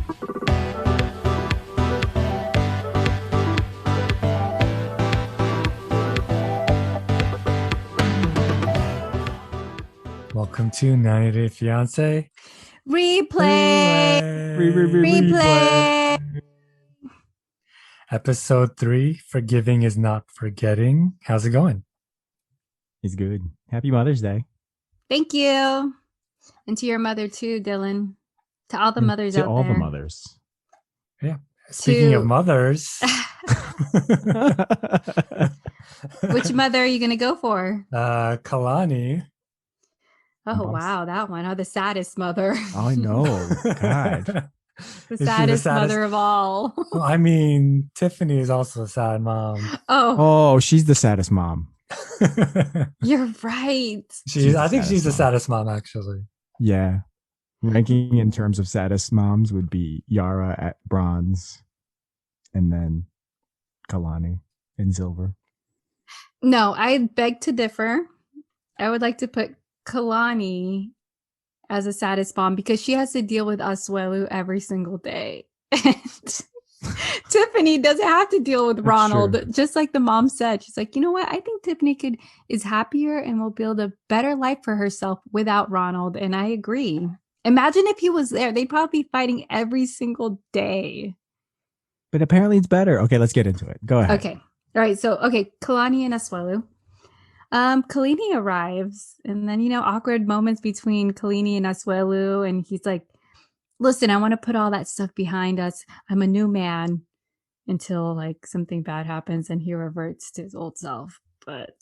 Welcome to 90 Day Fiance. Replay. Replay. Episode 3, Forgiving is Not Forgetting. How's it going? It's good. Happy Mother's Day. Thank you. And to your mother too, Dylan. To all the mothers out there. To all the mothers. Yeah. Speaking of mothers. Which mother are you going to go for? Kolini. Oh, wow. That one. Oh, the saddest mother. I know. God. The saddest mother of all. Well, I mean, Tiffany is also a sad mom. Oh, she's the saddest mom. You're right. I think she's the saddest mom, actually. Yeah. Ranking in terms of saddest moms would be Yara at bronze and then Kalani in silver. No, I beg to differ. I would like to put Kolini as a saddest mom because she has to deal with Asuelu every single day. And Tiffany doesn't have to deal with Ronald. Just like the mom said, she's like, you know what? I think Tiffany is happier and will build a better life for herself without Ronald. And I agree. Imagine if he was there. They'd probably be fighting every single day. But apparently it's better. Okay, let's get into it. Go ahead. Okay. All right. So, Kolini and Asuelu. Kolini arrives and then, awkward moments between Kolini and Asuelu. And he's like, listen, I want to put all that stuff behind us. I'm a new man until something bad happens and he reverts to his old self. But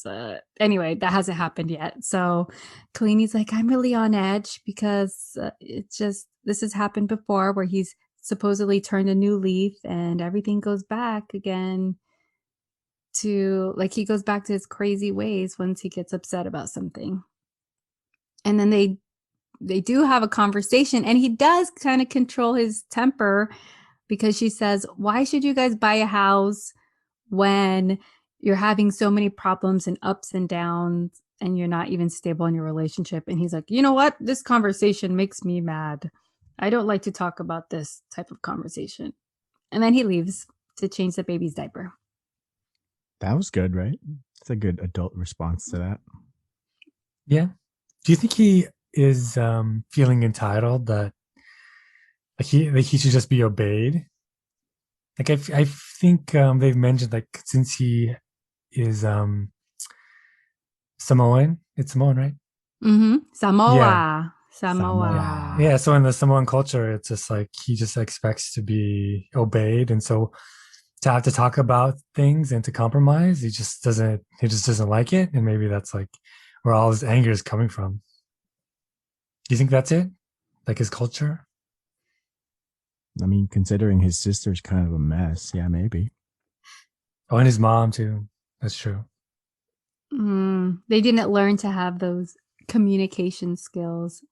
anyway, that hasn't happened yet. So Kolini's like, I'm really on edge because this has happened before where he's supposedly turned a new leaf and everything goes back again to he goes back to his crazy ways once he gets upset about something. And then they do have a conversation and he does kind of control his temper because she says, why should you guys buy a house when you're having so many problems and ups and downs and you're not even stable in your relationship? And he's like, you know what? This conversation makes me mad. I don't like to talk about this type of conversation. And then he leaves to change the baby's diaper. That was good, right? It's a good adult response to that. Yeah. Do you think he is feeling entitled that he should just be obeyed? I think they've mentioned since he is Samoan. It's Samoan, right? Mm-hmm. Samoa. Yeah. So in the Samoan culture, it's just he just expects to be obeyed, and so to have to talk about things and to compromise, he just doesn't like it, and maybe that's where all his anger is coming from. Do you think that's it? His culture? I mean, considering his sister's kind of a mess, yeah, maybe. Oh, and his mom too. That's true. They didn't learn to have those communication skills.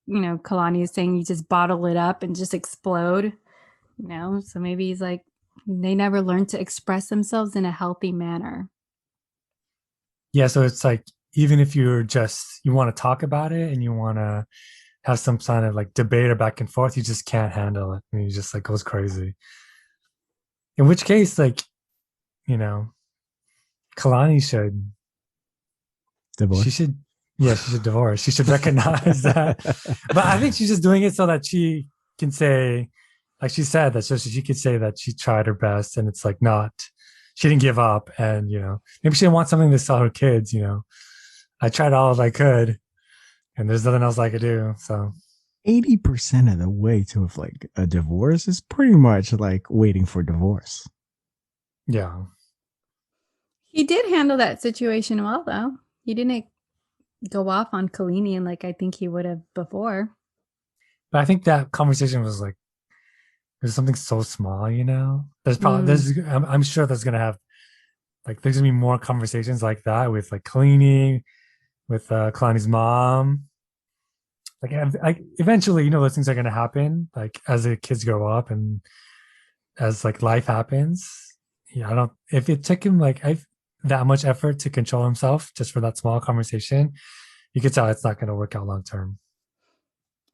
Kalani is saying, you just bottle it up and just explode. So maybe he's they never learned to express themselves in a healthy manner. Yeah, so it's even if you want to talk about it and you want to have some kind of debate or back and forth, you just can't handle it. And you just goes crazy. In which case, Kalani should divorce. She should divorce. She should recognize that. But I think she's just doing it so that she can say, she said that, so she could say that she tried her best and it's not, she didn't give up, and maybe she didn't want something to tell her kids. I tried all I could, and there's nothing else I could do. So 80% of the way to a divorce is pretty much waiting for divorce. Yeah. He did handle that situation well, though. He didn't go off on Kolini and I think he would have before. But I think that conversation was there's something so small, There's probably I'm sure there's gonna have there's gonna be more conversations like that with Kolini, with Kalani's mom. Eventually, those things are gonna happen. As the kids grow up and as life happens. Yeah, I don't. If it took him that much effort to control himself just for that small conversation, you could tell it's not gonna work out long term.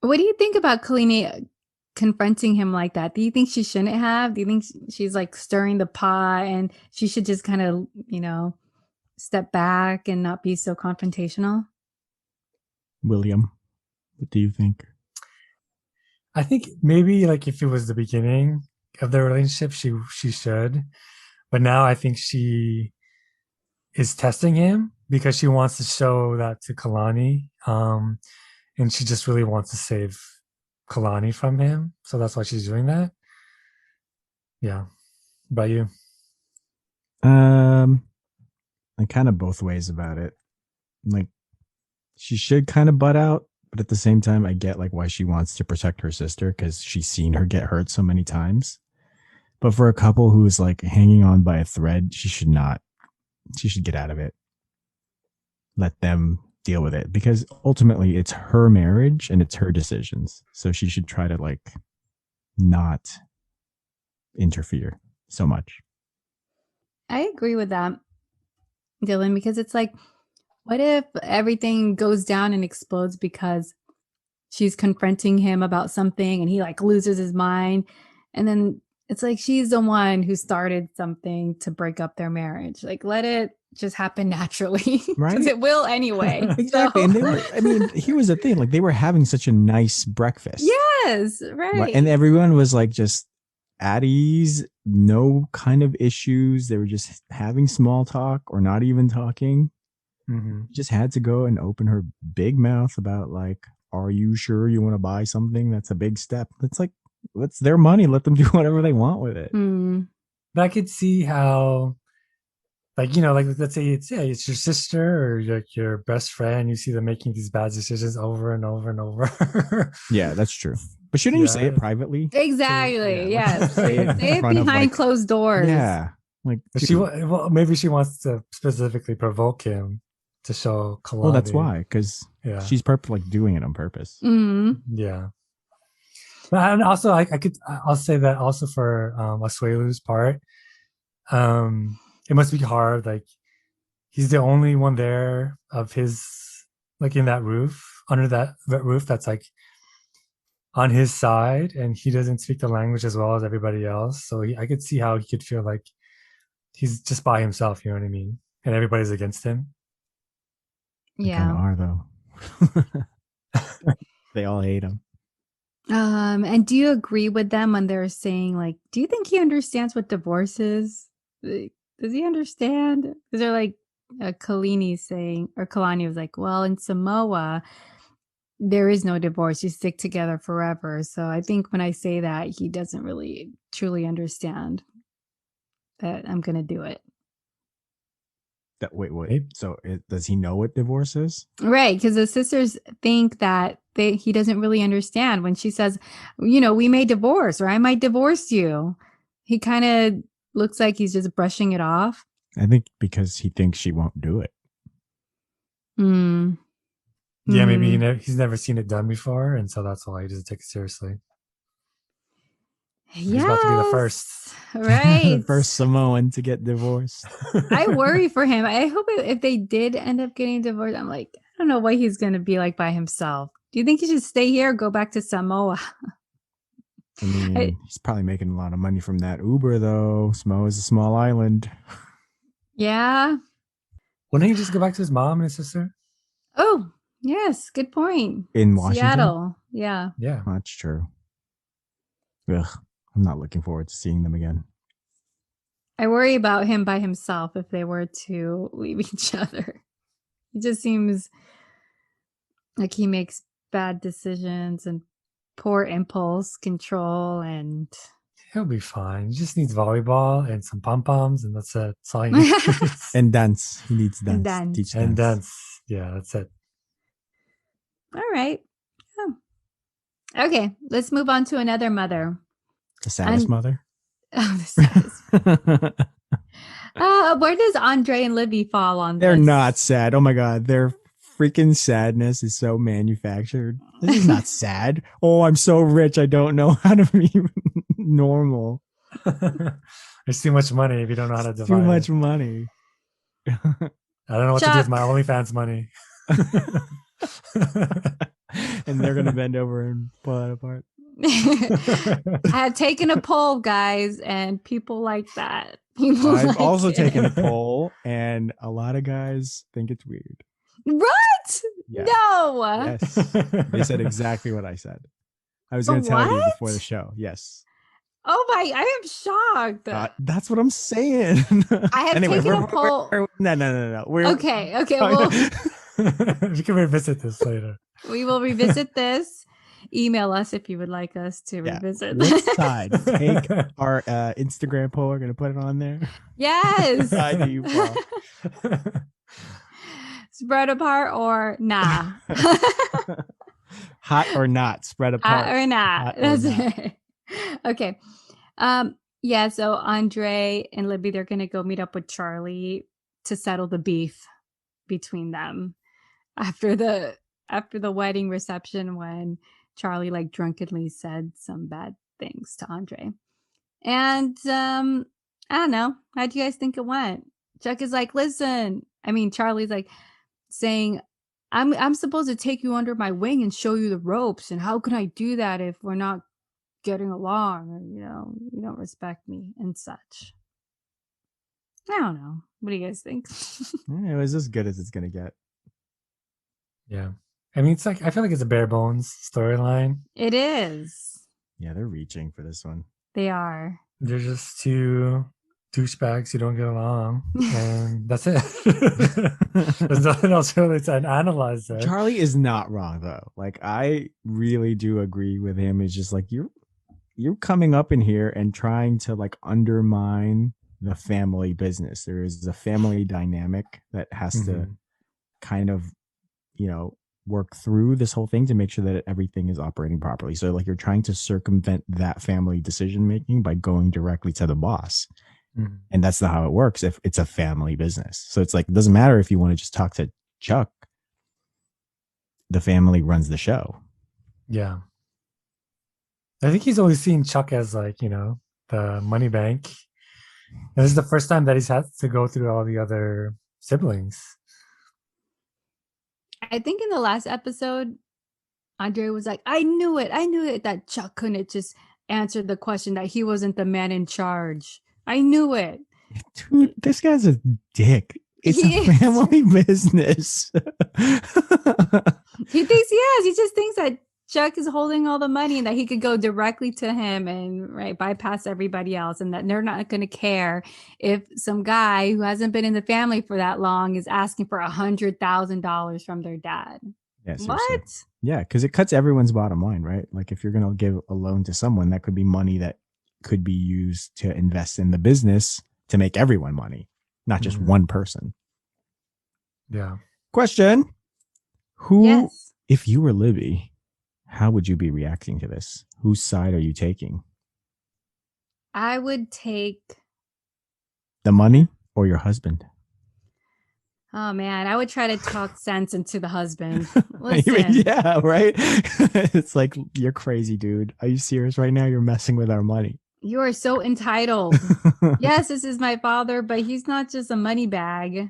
What do you think about Kolini confronting him like that? Do you think she shouldn't have? Do you think she's like stirring the pot and she should just kind of, step back and not be so confrontational? William, what do you think? I think maybe like if it was the beginning of their relationship, she should. But now I think she is testing him because she wants to show that to Kalani. And she just really wants to save Kalani from him. So that's why she's doing that. Yeah. About you? Like kind of both ways about it. Like she should kind of butt out, but at the same time, I get like why she wants to protect her sister because she's seen her get hurt so many times. But for a couple who's like hanging on by a thread, she should not. She should get out of it. Let them deal with it because ultimately it's her marriage and it's her decisions. So she should try to like not interfere so much. I agree with that, Dylan, because it's like, what if everything goes down and explodes because she's confronting him about something and he like loses his mind? And then it's like she's the one who started something to break up their marriage. Like, let it just happen naturally. Right? Because it will anyway. Exactly. So. And here was the thing. Like, they were having such a nice breakfast. Yes, right. And everyone was like just at ease, no kind of issues. They were just having small talk or not even talking. Mm-hmm. Just had to go and open her big mouth about like, are you sure you want to buy something? That's a big step. It's like, it's their money. Let them do whatever they want with it. But I could see how, like, like let's say it's your sister or your best friend. You see them making these bad decisions over and over and over. Yeah, that's true. But shouldn't you say it privately? Exactly. Yes. Say it behind closed doors. Yeah. Like maybe she wants to specifically provoke him to show Kalani. Well, that's why, because she's like doing it on purpose. Mm-hmm. Yeah. And also, I'll say that also for Asuelu's part, it must be hard. Like, he's the only one there of his, like, in that roof, under that roof that's like on his side, and he doesn't speak the language as well as everybody else. So I could see how he could feel like he's just by himself. You know what I mean? And everybody's against him. Yeah, they kind of are though. They all hate him. And do you agree with them when they're saying like, do you think he understands what divorce is? Does he understand? Because they're like, Kolini saying, or Kalani was like, well, in Samoa, there is no divorce. You stick together forever. So I think when I say that, he doesn't really truly understand that I'm going to do it. Wait. So does he know what divorce is? Right. Because the sisters think that he doesn't really understand when she says, we may divorce or I might divorce you. He kind of looks like he's just brushing it off. I think because he thinks she won't do it. Yeah, maybe he's never seen it done before. And so that's why he doesn't take it seriously. He's about to be the first. Right. The first Samoan to get divorced. I worry for him. I hope if they did end up getting divorced, I'm like, I don't know what he's going to be like by himself. Do you think he should stay here or go back to Samoa? I mean, he's probably making a lot of money from that Uber, though. Samoa is a small island. Yeah. Wouldn't he just go back to his mom and his sister? Oh, yes. Good point. In Washington? Seattle. Yeah. Yeah. That's true. Ugh. I'm not looking forward to seeing them again. I worry about him by himself if they were to leave each other. He just seems like he makes bad decisions and poor impulse control, and he'll be fine. He just needs volleyball and some pom-poms, and that's it. That's all he needs. And dance. He needs dance. Dance. Teach and dance. Yeah, that's it. All right. Oh. Okay, let's move on to another mother. The saddest mother? Oh, the saddest. Where does Andrei and Libby fall on this? They're not sad. Oh my God. Their freaking sadness is so manufactured. This is not sad. Oh, I'm so rich. I don't know how to be normal. There's too much money if you don't know how to divide. Too much money. I don't know what to do with my OnlyFans money. And they're going to bend over and pull it apart. I have taken a poll, guys, and people like that. People I've like also it. taken a poll, and a lot of guys think it's weird. What? Yeah. No. Yes. They said exactly what I said. I was going to tell you before the What? show. Yes. Oh my! I am shocked. That's what I'm saying. I have Anyway, taken a poll. no. Okay. Well, We can revisit this later. we will revisit this. Email us if you would like us to revisit. What side? Take our Instagram poll. We're going to put it on there. Yes. Side do you fall? Spread apart or nah. Hot or not? Spread apart. Hot or not. Hot or That's not. it. Okay. Yeah, so Andrei and Libby, they're gonna go meet up with Charlie to settle the beef between them after the wedding reception when Charlie like drunkenly said some bad things to Andrei. And I don't know. How do you guys think it went? Chuck is like, listen. I mean, Charlie's like saying, I'm supposed to take you under my wing and show you the ropes. And how can I do that if we're not getting along, or you don't respect me and such? I don't know. What do you guys think? It was as good as it's gonna get. Yeah. I mean, it's like, I feel like it's a bare bones storyline. It is. Yeah, they're reaching for this one. They are. They're just two douchebags who don't get along, and that's it. There's nothing else really to analyze there. Charlie is not wrong though. Like, I really do agree with him. It's just like you're coming up in here and trying to like undermine the family business. There is a family dynamic that has to kind of, work through this whole thing to make sure that everything is operating properly. So like you're trying to circumvent that family decision making by going directly to the boss. And that's not how it works if it's a family business. So it's like, it doesn't matter if you want to just talk to Chuck. The family runs the show. Yeah. I think he's always seen Chuck as like, the money bank. And this is the first time that he's had to go through all the other siblings. I think in the last episode, Andrei was like, I knew it that Chuck couldn't just answer the question, that he wasn't the man in charge. I knew it. Dude, this guy's a dick. It's a family business. He thinks he is. He just thinks that Chuck is holding all the money and that he could go directly to him and bypass everybody else, and that they're not going to care if some guy who hasn't been in the family for that long is asking for $100,000 from their dad. Yeah, what? Yeah, because it cuts everyone's bottom line, right? Like if you're going to give a loan to someone, that could be money that could be used to invest in the business to make everyone money, not just one person. Yeah. Question. Who, yes. If you were Libby, how would you be reacting to this? Whose side are you taking? I would take the money or your husband? Oh man, I would try to talk sense into the husband. Listen. Yeah, right? It's like, you're crazy, dude. Are you serious right now? You're messing with our money. You are so entitled. Yes, this is my father, but he's not just a money bag.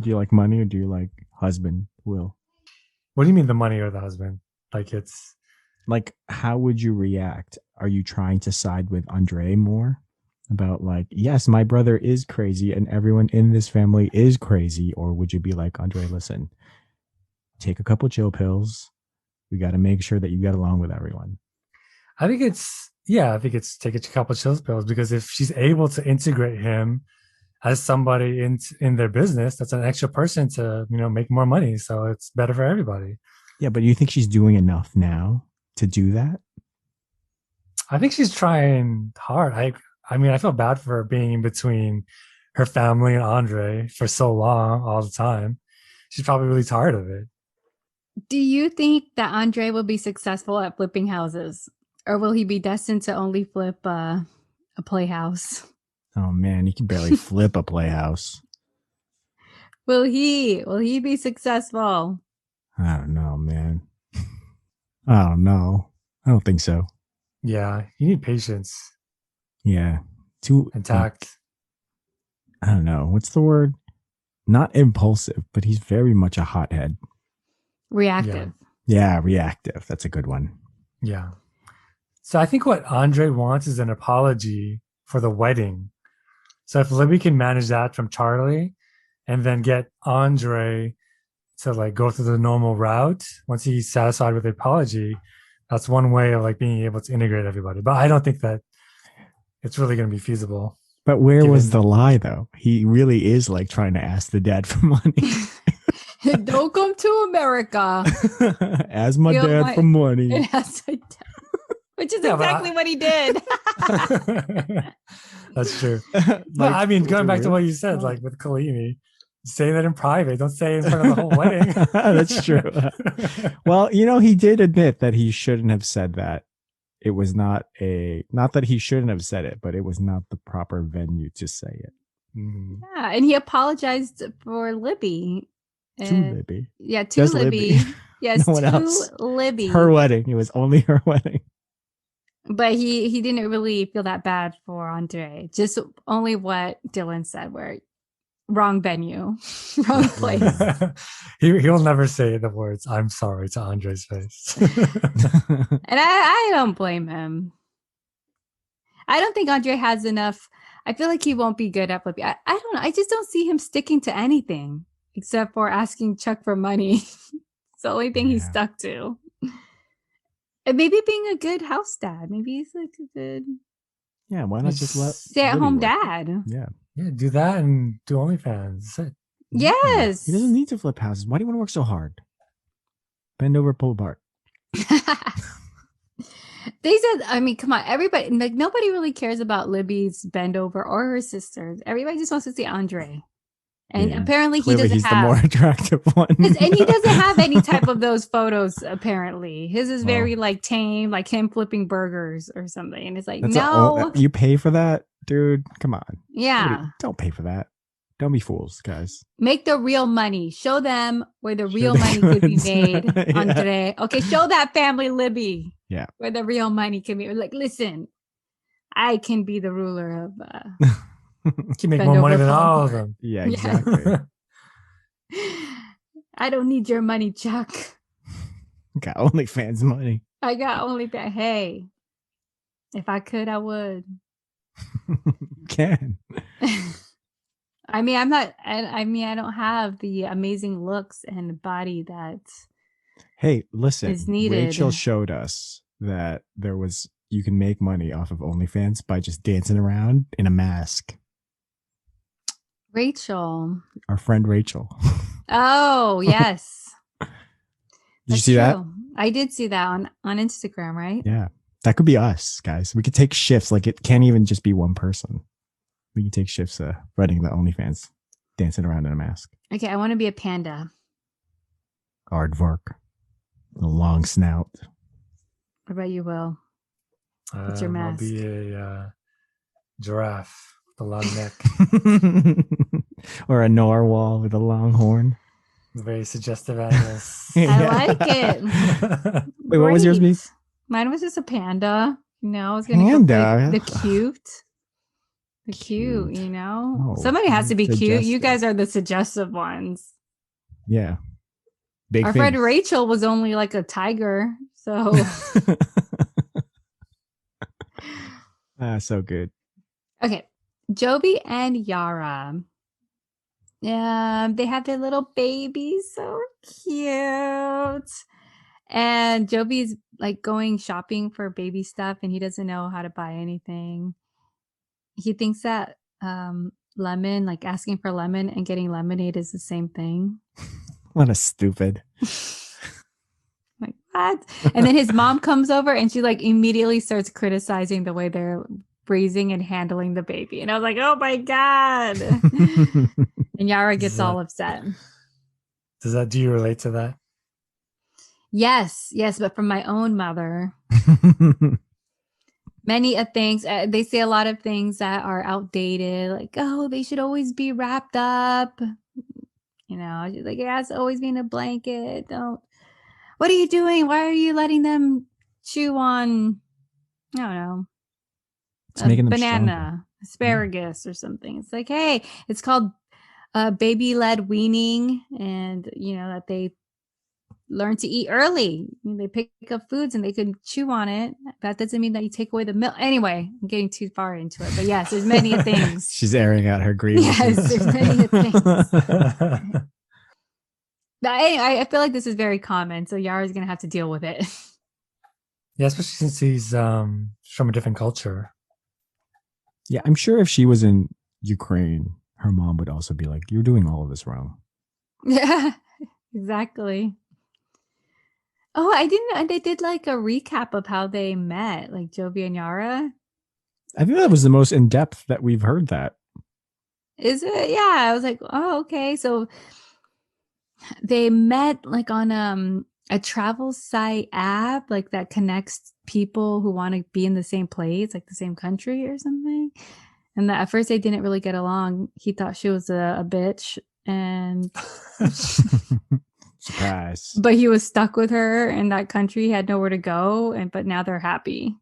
Do you like money or do you like husband, Will? What do you mean the money or the husband? Like, it's like, how would you react? Are you trying to side with Andrei more about like, yes, my brother is crazy and everyone in this family is crazy? Or would you be like, Andrei, listen, take a couple chill pills. We got to make sure that you get along with everyone. I think it's take a couple chill pills, because if she's able to integrate him as somebody in their business, that's an extra person to, make more money. So it's better for everybody. Yeah, but do you think she's doing enough now to do that? I think she's trying hard. I mean, I feel bad for her being in between her family and Andrei for so long, all the time. She's probably really tired of it. Do you think that Andrei will be successful at flipping houses? Or will he be destined to only flip a playhouse? Oh man, you can barely flip a playhouse. Will he be successful? I don't know, man. I don't know. I don't think so. Yeah, you need patience. Yeah. And tact. I don't know. What's the word? Not impulsive, but he's very much a hothead. Reactive. Yeah, reactive. That's a good one. Yeah. So I think what Andre wants is an apology for the wedding. So if Libby can manage that from Charlie and then get Andre to like go through the normal route once he's satisfied with the apology, that's one way of like being able to integrate everybody. But I don't think that it's really going to be feasible. But where Given- was the lie though? He really is like trying to ask the dad for money. Don't come to America. Ask my Feel dad my- for money. It has to, which is Yeah, but exactly what he did. That's true. Like, But I mean, going back to what really? you said, like with Kolini, say that in private. Don't say it in front of the whole wedding. That's true. Well, he did admit that he shouldn't have said that. It was not that he shouldn't have said it, but it was not the proper venue to say it. Mhm. Yeah, and he apologized for Libby. To Libby. Yeah, to Just Libby. Libby. Yes, No one to else. Libby. Her wedding. It was only her wedding. But he didn't really feel that bad for Andre. Just only what Dylan said, where wrong venue, wrong place. He'll never say the words "I'm sorry" to Andre's face. And I don't blame him. I don't think Andre has enough. I feel like he won't be good at Libby. I don't know. I just don't see him sticking to anything except for asking Chuck for money. It's the only thing he's Yeah. stuck to. And maybe being a good house dad. Maybe he's like a good Yeah, why not just let stay-at-home Libby work? dad. Yeah. Yeah, do that and do OnlyFans. That's it. Yes. He doesn't need to flip houses. Why do you want to work so hard? Bend over, pull apart. They said, I mean, come on, everybody, like nobody really cares about Libby's bend over or her sisters. Everybody just wants to see Andre. And Yeah. apparently he Clearly, doesn't he's have, the more attractive one. and he doesn't have any type of those photos, apparently. His is very Well. like tame, like him flipping burgers or something. And it's like, That's no. you pay for that, dude? Come on. Yeah. Nobody- don't pay for that. Don't be fools, guys. Make the real money. Show them where the Show real the money could be goods. made, Yeah. Andre. Okay, show that family Libby. Yeah. Where the real money can be. Like, listen, I can be the ruler of Can make Bend more money over, than pull all of apart. them. Yeah, Yeah. exactly. I don't need your money, Chuck. Got OnlyFans money. I got only that. Hey, if I could, I would. You can. I mean, I'm not. I mean, I don't have the amazing looks and body that. Hey, listen. Is needed. Rachel showed us that you can make money off of OnlyFans by just dancing around in a mask. Rachel. Our friend Rachel. Oh yes. Did you That's see that? true. I did see that on Instagram, right? Yeah. That could be us, guys. We could take shifts. Like, it can't even just be one person. We can take shifts running the OnlyFans, dancing around in a mask. Okay, I want to be a panda. Aardvark. A long snout. What about you, Will? What's your I'll mask? be a giraffe with a long neck. Or a narwhal with a long horn. Very suggestive animals. I like it. Wait, what was yours, Great. Beef? Mine was just a panda. You know, I was gonna go Panda? for the cute. The cute, Cute. you know? Oh, Somebody has to be cute. You suggestive. guys are the suggestive ones. Yeah. Big Our thing. friend Rachel was only like a tiger. So So good. okay. Jovi and Yara. They have their little baby. So cute. And Jovi's like going shopping for baby stuff and he doesn't know how to buy anything. He thinks that lemon, like asking for lemon and getting lemonade is the same thing. What a stupid. Like, what? And then his mom comes over and she like immediately starts criticizing the way they're raising and handling the baby. And I was like, oh my God. And Yara gets all upset. Do you relate to that? Yes, but from my own mother. Many things, they say a lot of things that are outdated, like, oh, they should always be wrapped up. You know, she's like, it has to always be in a blanket. What are you doing? Why are you letting them chew on, I don't know, It's making them banana, stronger. asparagus or something? It's like, hey, it's called baby-led weaning. And, you know, that they learn to eat early. They pick up foods and they can chew on it. That doesn't mean that you take away the milk. Anyway, I'm getting too far into it. But yes, there's many things. She's airing out her grievances. Yes, there's many things. I feel like this is very common, so Yara's gonna have to deal with it. Yeah, especially since he's from a different culture. Yeah, I'm sure if she was in Ukraine, her mom would also be like, "You're doing all of this wrong." Yeah, exactly. Oh, I didn't. They did like a recap of how they met, like Jovi and Yara. I think that was the most in depth that we've heard. That Is it? Yeah, I was like, oh, okay. So they met like on a travel site app, like that connects people who want to be in the same place, like the same country or something. And at first they didn't really get along. He thought she was a bitch, and surprise. but he was stuck with her in that country. He had nowhere to go, but now they're happy.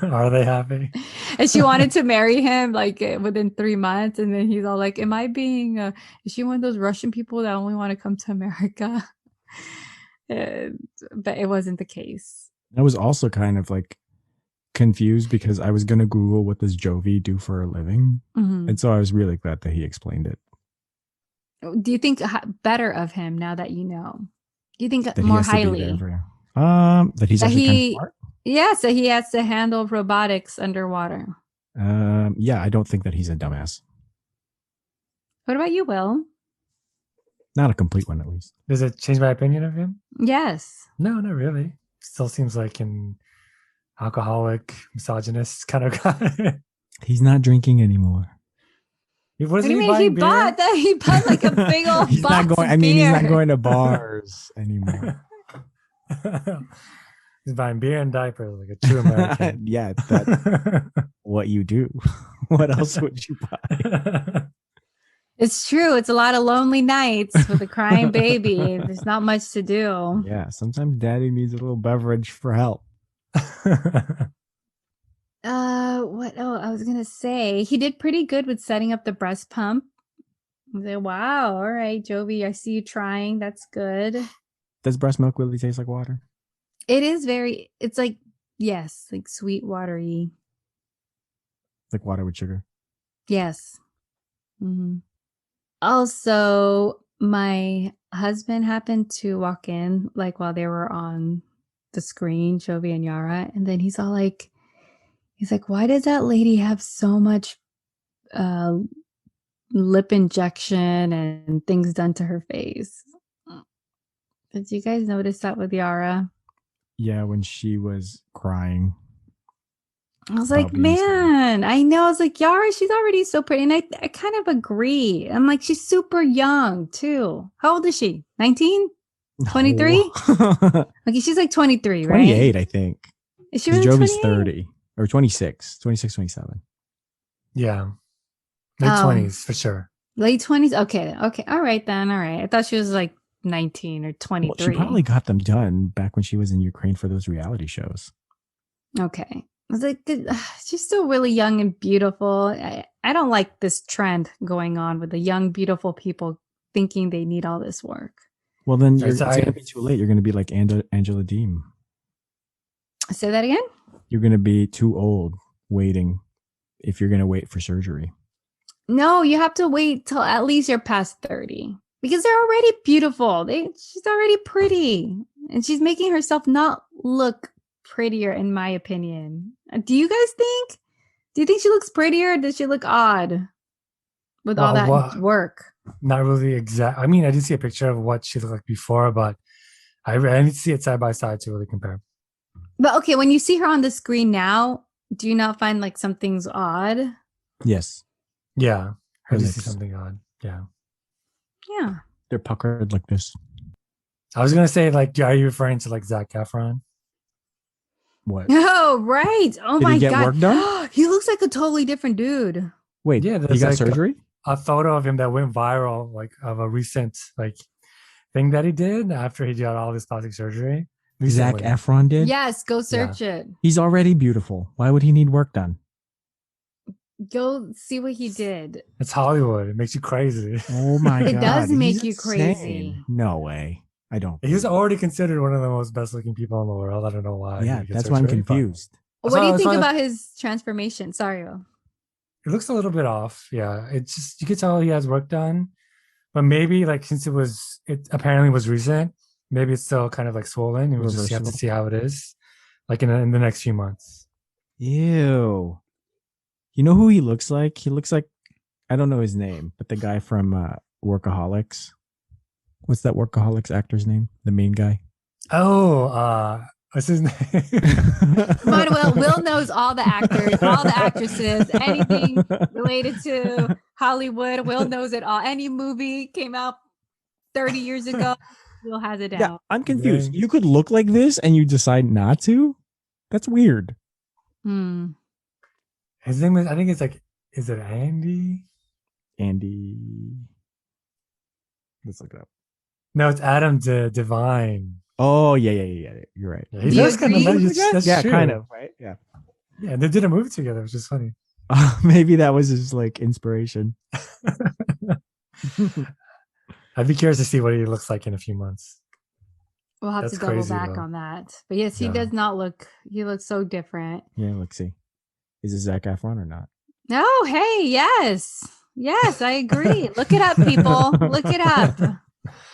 Are they happy? And she wanted to marry him like within 3 months, and then he's all like, "Am I being? Is she one of those Russian people that only want to come to America?" But it wasn't the case. I was also kind of like confused because I was gonna Google what does Jovi do for a living, and so I was really glad that he explained it. Do you think better of him now that you know? Do you think That more highly? That he's actually kind of smart? Yeah, so he has to handle robotics underwater. Yeah, I don't think that he's a dumbass. What about you, Will? Not a complete one, at least. Does it change my opinion of him? Yes. No, not really. Still seems like an alcoholic, misogynist kind of guy. He's not drinking anymore. What do you mean? He bought that? He bought like a big old he's box not going. of I mean, beer. he's not going to bars anymore. He's buying beer and diapers like a true American. Yeah, that's what you do. What else would you buy? It's true. It's a lot of lonely nights with a crying baby. There's not much to do. Yeah, sometimes daddy needs a little beverage for help. What? Oh, I was gonna say he did pretty good with setting up the breast pump. I was like, wow, all right, Jovi, I see you trying. That's good. Does breast milk really taste like water? It is very. It's like yes, like sweet, watery. Like water with sugar. Yes. Mm-hmm. Also, my husband happened to walk in like while they were on the screen, Jovi and Yara, and then he's like, why does that lady have so much lip injection and things done to her face? Did you guys notice that with Yara? Yeah, when she was crying. I was like, man, I know. I was like, Yara, she's already so pretty. And I kind of agree. I'm like, she's super young too. How old is she? 19? 23? Okay, she's like 23, 28, right? 28, I think. Is she really Jovi's 28? 30 or 26, 27. Yeah. Late 20s for sure. Late 20s? Okay. All right then. All right. I thought she was like 19 or 23. Well, she probably got them done back when she was in Ukraine for those reality shows. Okay. I was like, she's still really young and beautiful. I don't like this trend going on with the young, beautiful people thinking they need all this work. Well, then it's going to be too late. You're going to be like Angela Deem. Say that again? You're going to be too old waiting if you're going to wait for surgery. No, you have to wait till at least you're past 30 because they're already beautiful. She's already pretty and she's making herself not look prettier, in my opinion. Do you guys think? Do you think she looks prettier? Or does she look odd with all that work? Not really exact. I mean, I did see a picture of what she looked like before, but I need to see it side by side to really compare. But okay, when you see her on the screen now, do you not find like something's odd? Yes. Yeah. I do see something odd. Yeah. Yeah. They're puckered like this. I was going to say, like, are you referring to like Zac Efron? What? Oh, right. Oh Did my he get God. work done? He looks like a totally different dude. Wait, yeah, he got surgery? A photo of him that went viral, like of a recent like thing that he did after he did all this plastic surgery. Zac Efron did? Yes, go search it. He's already beautiful. Why would he need work done? Go see what he did. It's Hollywood. It makes you crazy. Oh my God. It does make you insane. crazy. No way. I don't. He was believe it. already considered one of the most best looking people in the world. I don't know why. he Yeah, would get that's why I'm surgery, but confused. What do you think That's why- about his transformation? Sorry, Will. It looks a little bit off. Yeah, it's just you could tell he has work done, but maybe like since it apparently was recent, maybe it's still kind of like swollen. And we just have to Reversible. see how it is, like in the next few months. Ew. You know who he looks like? He looks like, I don't know his name, but the guy from Workaholics. What's that Workaholics actor's name? The main guy. Oh, what's his name? Come on, Will knows all the actors, all the actresses, anything related to Hollywood. Will knows it all. Any movie came out 30 years ago, Will has it Yeah, down. I'm confused. Dang. You could look like this and you decide not to? That's weird. Hmm. His name is, I think it's like, is it Andy? Andy. Let's look it up. No, it's Adam Devine. Oh, yeah. You're right. Yeah, Do he you does kind of. agree? That's yeah, true. kind of, right? Yeah. Yeah, they did a movie together, which is funny. Maybe that was his like inspiration. I'd be curious to see what he looks like in a few months. We'll have That's to double crazy, back though. on that. But yes, he Yeah. does not look, he looks so different. Yeah, let's see. Is it Zac Efron or not? No, hey, yes. Yes, I agree. Look it up, people. Look it up.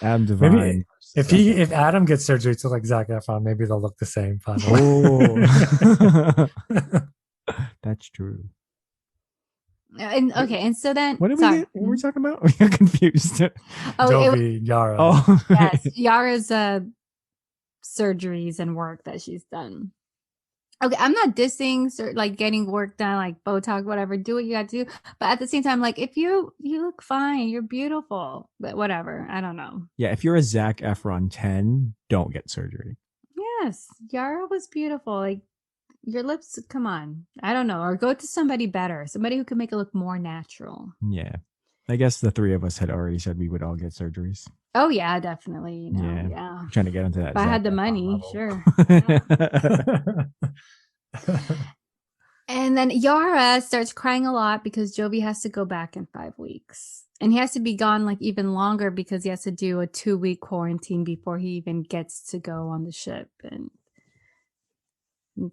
Adam Devine. If Adam gets surgery to like Zac Efron, maybe they'll look the same. Finally. Oh, that's true. And okay, and so then What did we sorry. get? What were we talking about? We got confused. Oh, it was, Jovi, Yara. Oh, yes, Yara's surgeries and work that she's done. Okay, I'm not dissing like getting work done, like Botox, whatever. Do what you got to do, but at the same time, like if you look fine, you're beautiful. But whatever, I don't know. yeah. If you're a Zac Efron 10, don't get surgery. Yes, Yara was beautiful. Like your lips, come on. I don't know, or go to somebody better, somebody who can make it look more natural. Yeah. I guess the three of us had already said we would all get surgeries. Oh yeah, definitely. You know, Yeah. yeah. I'm trying to get into that. If I Zac had the Efron money, level. sure. And then Yara starts crying a lot because Jovi has to go back in 5 weeks. And he has to be gone like even longer because he has to do a 2-week quarantine before he even gets to go on the ship. And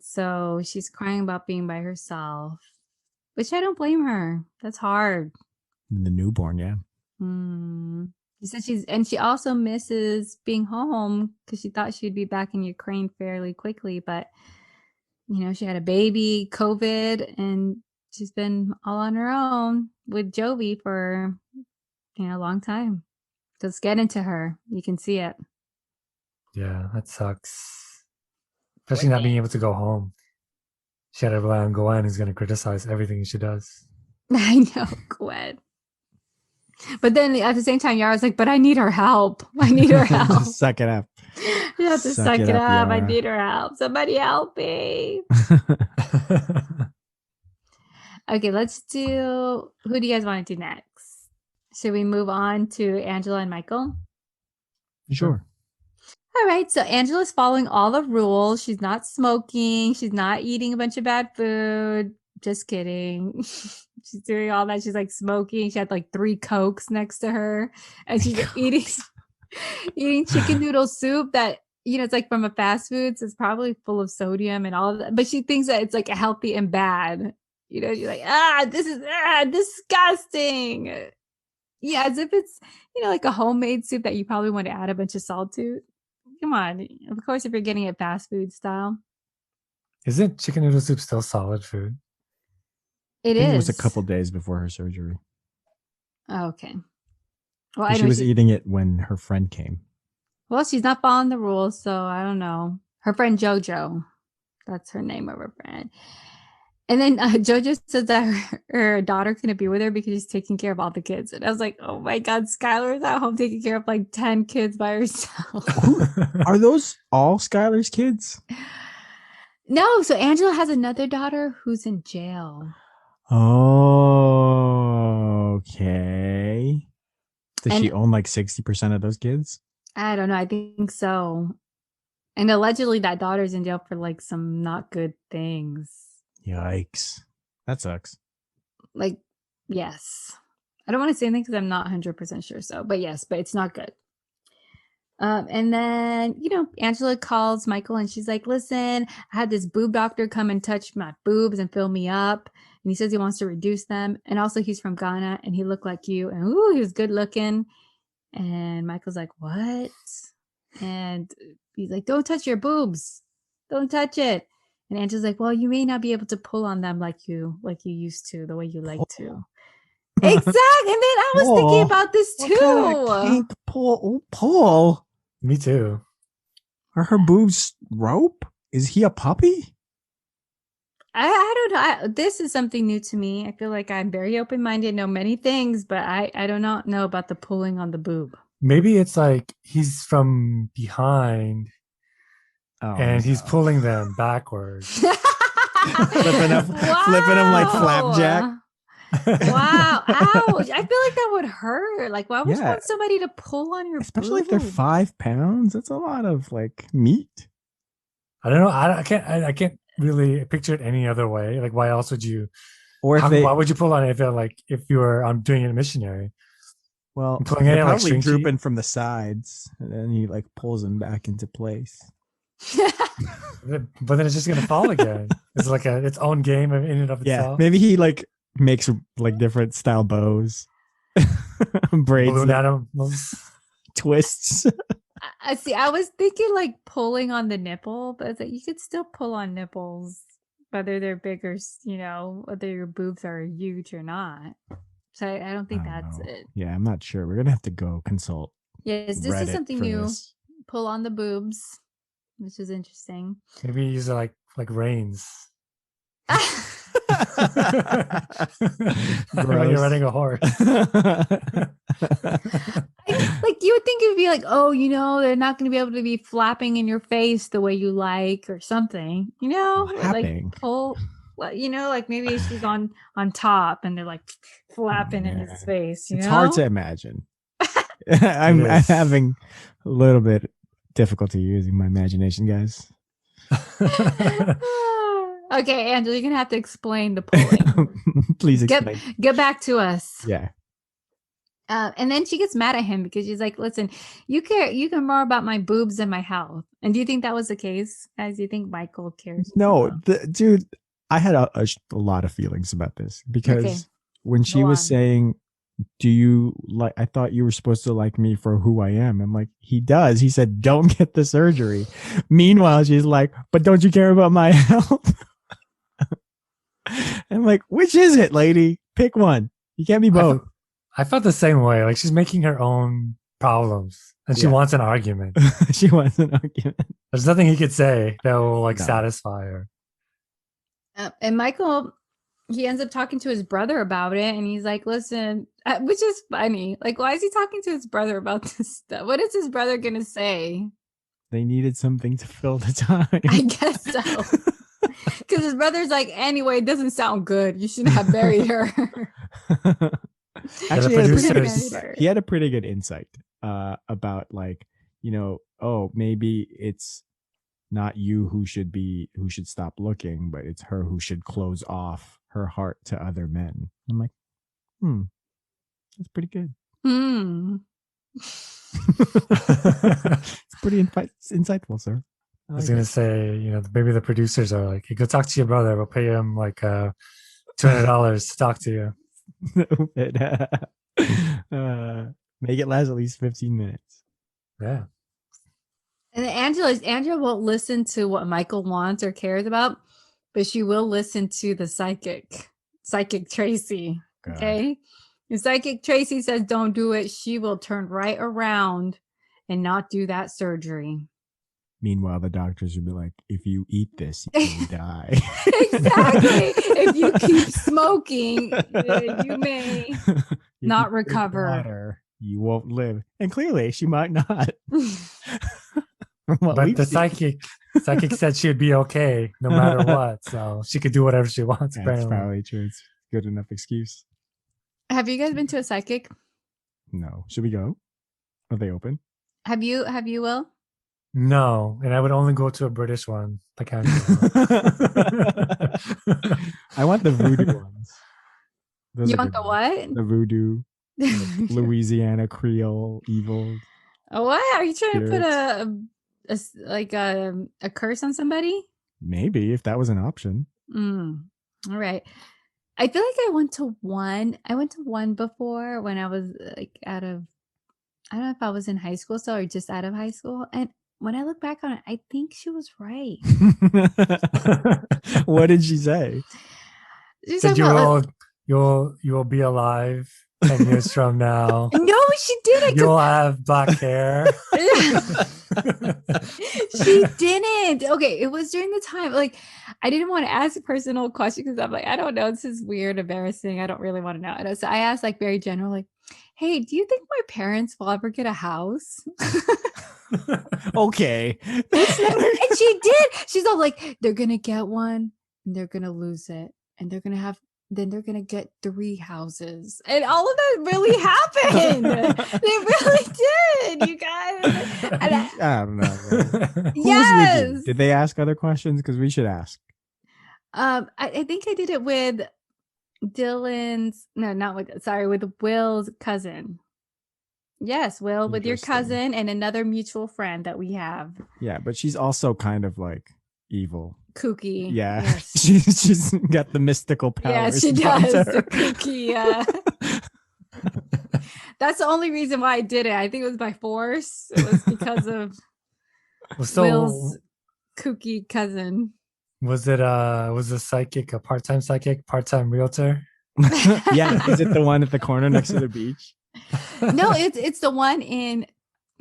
so she's crying about being by herself, which I don't blame her. That's hard. The newborn, yeah. She said she also misses being home because she thought she'd be back in Ukraine fairly quickly, but you know, she had a baby, COVID, and she's been all on her own with Jovi for a long time. So it's getting to her. You can see it. Yeah, that sucks. Especially not being able to go home. She had to rely on Gwen, who's going to criticize everything she does. I know, Gwen. But then at the same time, Yara's like, but I need her help. I need her help. Just suck it up. You have to suck it up. I need her help. Somebody help me. Okay, let's do, who do you guys want to do next? Should we move on to Angela and Michael? Sure. All right, so Angela's following all the rules. She's not smoking. She's not eating a bunch of bad food. Just kidding. She's doing all that. She's like smoking. She had like 3 Cokes next to her. And she's eating chicken noodle soup that, it's like from a fast food. So it's probably full of sodium and all of that. But she thinks that it's like healthy and bad. You're like, this is disgusting. Yeah, as if it's, like a homemade soup that you probably want to add a bunch of salt to. Come on. Of course, if you're getting it fast food style. Isn't chicken noodle soup still solid food? It I think is. it was a couple days before her surgery. Oh, okay. Well, She was eating it when her friend came. Well, she's not following the rules, so I don't know. Her friend JoJo. That's her name of her friend. And then JoJo says that her daughter's going to be with her because she's taking care of all the kids. And I was like, oh my God, Skylar's at home taking care of like 10 kids by herself. Are those all Skylar's kids? No, so Angela has another daughter who's in jail. Oh, okay. Does she own like 60% of those kids? I don't know. I think so. And allegedly that daughter's in jail for like some not good things. Yikes. That sucks. Like, yes. I don't want to say anything because I'm not 100% sure. But it's not good. And then, Angela calls Michael and she's like, listen, I had this boob doctor come and touch my boobs and fill me up. And he says he wants to reduce them. And also he's from Ghana and he looked like you. And he was good looking. And Michael's like, what? And he's like, don't touch your boobs. Don't touch it. And Angela's like, well, you may not be able to pull on them like you used to, the way you like to. Exactly. And then I was thinking about this too. Pull. Me too. Are her boobs rope? Is he a puppy? I don't know. This is something new to me. I feel like I'm very open-minded, know many things, but I do not know about the pulling on the boob. Maybe it's like he's from behind and he's pulling them backwards. flipping them like flapjack. Wow. Ouch. I feel like that would hurt. Like, why would you want somebody to pull on your especially boob? if they're 5 pounds? That's a lot of like meat. I don't know. I can't really picture it any other way. Like, why else would you? Or why would you pull on it if you were doing it missionary? Well, they're probably drooping from the sides, and then he like pulls them back into place. But then it's just gonna fall again. It's like its own game in and of itself. Maybe he like makes like different style bows, braids, balloon animals, twists. I see. I was thinking like pulling on the nipple, but it's like you could still pull on nipples, whether they're big or whether your boobs are huge or not. So I don't think that's it. Yeah, I'm not sure. We're gonna have to go consult. Yes, this is something new. Pull on the boobs, which is interesting. Maybe use it like reins. When you're riding a horse. Like you would think it would be like, they're not going to be able to be flapping in your face the way you like or something, like pull, like maybe she's on top and they're like flapping in his face. It's hard to imagine. I'm having a little bit difficulty using my imagination, guys. Okay, Angela, you're gonna have to explain the pulling. Please explain. Get back to us. Yeah. And then she gets mad at him because she's like, listen, you care more about my boobs than my health. And do you think that was the case? Guys, do you think Michael cares? No, dude, I had a lot of feelings about this because when she was saying, do you like, I thought you were supposed to like me for who I am. I'm like, he does. He said, don't get the surgery. Meanwhile, she's like, but don't you care about my health? I'm like, which is it, lady? Pick one. You can't be both. I felt the same way. Like she's making her own problems and she wants an argument. She wants an argument. There's nothing he could say that will satisfy her. And Michael, he ends up talking to his brother about it. And he's like, listen, which is funny. Like, why is he talking to his brother about this stuff? What is his brother going to say? They needed something to fill the time. I guess so. Because his brother's like, anyway, it doesn't sound good. You shouldn't have buried her. Actually, he had a pretty good insight about like, maybe it's not you who should stop looking, but it's her who should close off her heart to other men. I'm like, that's pretty good. It's pretty insightful, sir. I was going to say, maybe the producers are like, hey, go talk to your brother. We'll pay him like $200 to talk to you. Make it last at least 15 minutes. Yeah. And Angela won't listen to what Michael wants or cares about, but she will listen to the psychic Tracy. God. Okay. If psychic Tracy says don't do it, she will turn right around and not do that surgery. Meanwhile, the doctors would be like, if you eat this, you die. Exactly. If you keep smoking, you may not recover. Water, you won't live. And clearly, she might not. But the psychic said she'd be okay no matter what. So she could do whatever she wants. That's probably true. It's a good enough excuse. Have you guys been to a psychic? No. Should we go? Are they open? Have you, Will? No, and I would only go to a British one. Like I want the voodoo ones. You want the what? The voodoo, Louisiana Creole evil. Oh, what? Are you trying to put Spirits. a curse on somebody? Maybe if that was an option. All right. I feel like I went to one. I went to one before when I was like out of, I don't know if I was in high school still or just out of high school. And when I look back on it, I think she was right. What did she say? She's Said talking about, you'll be alive 10 years from now. no, she didn't. You'll have black hair. She didn't. Okay, it was during the time. Like, I didn't want to ask a personal question because I'm like, I don't know. This is weird, embarrassing. I don't really want to know. And so I asked, like, very general, like, hey, do you think my parents will ever get a house? Okay. And she did. She's all like, they're gonna get one and they're gonna lose it. And they're gonna get 3 houses. And all of that really happened. They really did, you guys. And I don't know. Who's yes. with you? Did they ask other questions? Because we should ask. I think I did it with with Will's cousin. Yes, Will, with your cousin and another mutual friend that we have. Yeah, but she's also kind of like evil. Kooky. Yeah. Yes. she's got the mystical powers. Yeah, she does. The kooky. That's the only reason why I did it. I think it was by force. It was because of Will's kooky cousin. Was the psychic a part-time psychic, part-time realtor? Yeah. Is it the one at the corner next to the beach? No, it's the one in.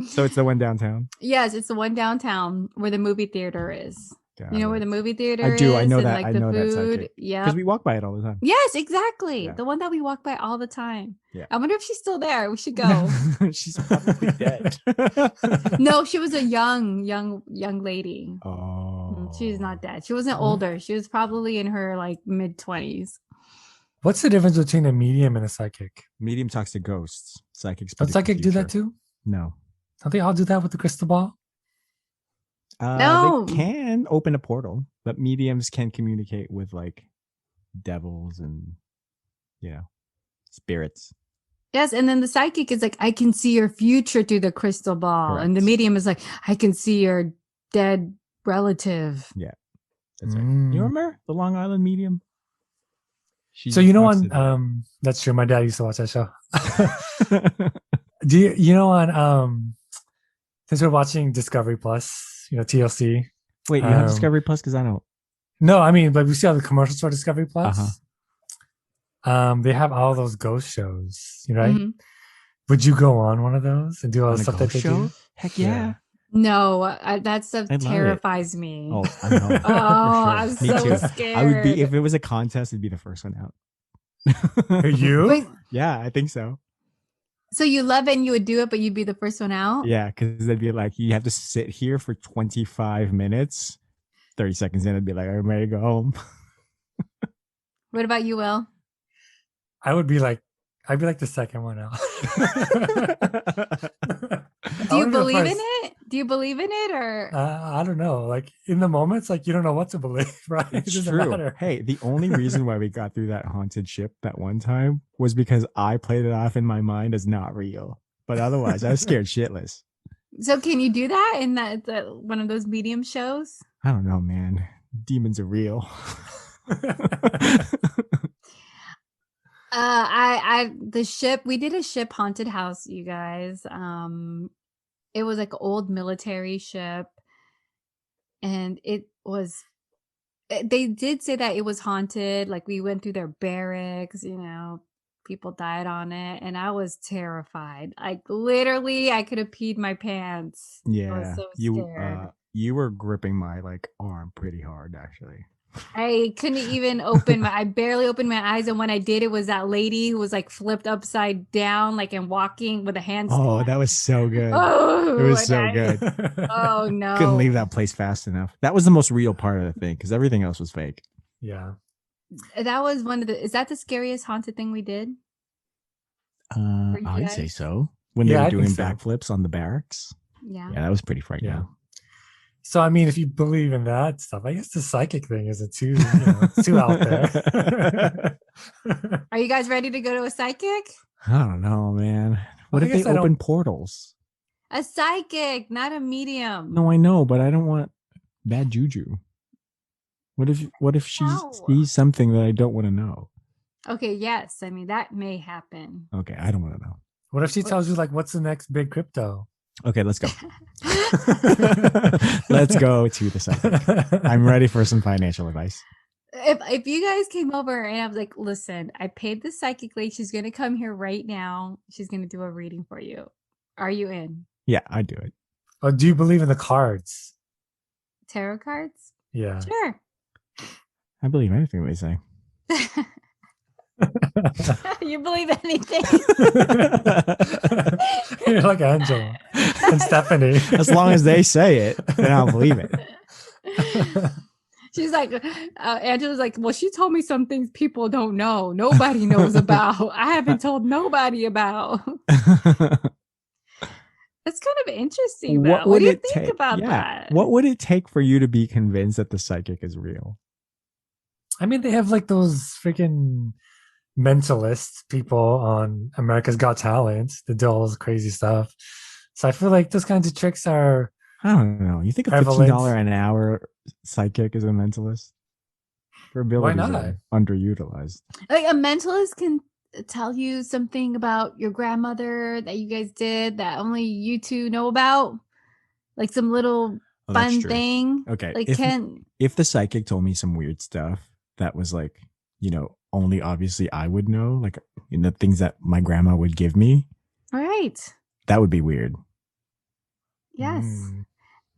So it's the one downtown. Yes, it's the one downtown where the movie theater is. You know where the movie theater is? I do. I know that. Like I the know food. that. Yeah, because we walk by it all the time. Yes, exactly. Yeah. The one that we walk by all the time. Yeah. I wonder if she's still there. We should go. She's probably dead. No, she was a young lady. Oh, she's not dead. She wasn't older. She was probably in her like mid-20s. What's the difference between a medium and a psychic? Medium talks to ghosts. Psychics. Does psychic do that too? No. Don't they all do that with the crystal ball? No. They can open a portal, but mediums can communicate with like devils and spirits. Yes, and then the psychic is like, I can see your future through the crystal ball. Correct. And the medium is like, I can see your dead relative. Yeah. That's right. You remember the Long Island medium? So you know on that's true. My dad used to watch that show. Do you know on since we're watching Discovery Plus, TLC. Wait, you have Discovery Plus? Because I don't. No, I mean, but we see all the commercials for Discovery Plus. They have all those ghost shows, right? Mm-hmm. Would you go on one of those and do all the stuff that they do? Heck yeah. No, that stuff terrifies me. Oh, I know. Oh, I'm Me so too. scared. I would be, if it was a contest, it'd be the first one out. Are you? Wait, yeah, I think so. so you love it and you would do it, but you'd be the first one out? Yeah, because they'd be like, you have to sit here for 25 minutes. 30 seconds in, I'd be like, I'm ready to go home. What about you, Will? I'd be like the second one out. Do you believe in it? Do you believe in it or? I don't know. Like in the moments, like you don't know what to believe, right? It's true. Matter. Hey, the only reason why we got through that haunted ship that one time was because I played it off in my mind as not real. But otherwise, I was scared shitless. So can you do that in that one of those medium shows? I don't know, man. Demons are real. We did a ship haunted house, you guys. It was like an old military ship, and they did say that it was haunted. Like we went through their barracks, people died on it, and I was terrified. Like literally I could have peed my pants. Yeah. I was so scared. You were gripping my arm pretty hard, actually. I couldn't even I barely opened my eyes. And when I did, it was that lady who was flipped upside down, and walking with a handstand. Oh, that was so good. Oh, it was so good. Oh, no. Couldn't leave that place fast enough. That was the most real part of the thing because everything else was fake. Yeah. That was is that the scariest haunted thing we did? I'd say so. When they were doing backflips on the barracks. Yeah. Yeah, that was pretty frightening. Yeah. So, I mean, if you believe in that stuff, I guess the psychic thing isn't too out there. Are you guys ready to go to a psychic? I don't know, man. What if they open portals? A psychic, not a medium. No, I know, but I don't want bad juju. What if she sees something that I don't want to know? Okay, yes. I mean, that may happen. Okay, I don't want to know. What if she tells you like, what's the next big crypto? Okay, let's go. Let's go to the psychic. I'm ready for some financial advice. If you guys came over and I was like, listen, I paid the psychic lady. She's going to come here right now. She's going to do a reading for you. Are you in? Yeah, I'd do it. Oh, do you believe in the cards? Tarot cards? Yeah. Sure. I believe anything they say. You believe anything? You're like Angela and Stephanie. As long as they say it, then I'll believe it. She's like, Angela's like, well, she told me some things people don't know. Nobody knows about. I haven't told nobody about. That's kind of interesting, though. What do you think about that? What would it take for you to be convinced that the psychic is real? I mean, they have like those freaking mentalist people on America's Got Talent that do all this crazy stuff. So I feel like those kinds of tricks are. I don't know. You think a $15 an hour psychic is a mentalist? Their abilities are underutilized. Like a mentalist can tell you something about your grandmother that you guys did that only you two know about, like some little fun thing. Okay, like if the psychic told me some weird stuff that was like, only obviously I would know, like things that my grandma would give me, right? That would be weird. Yes.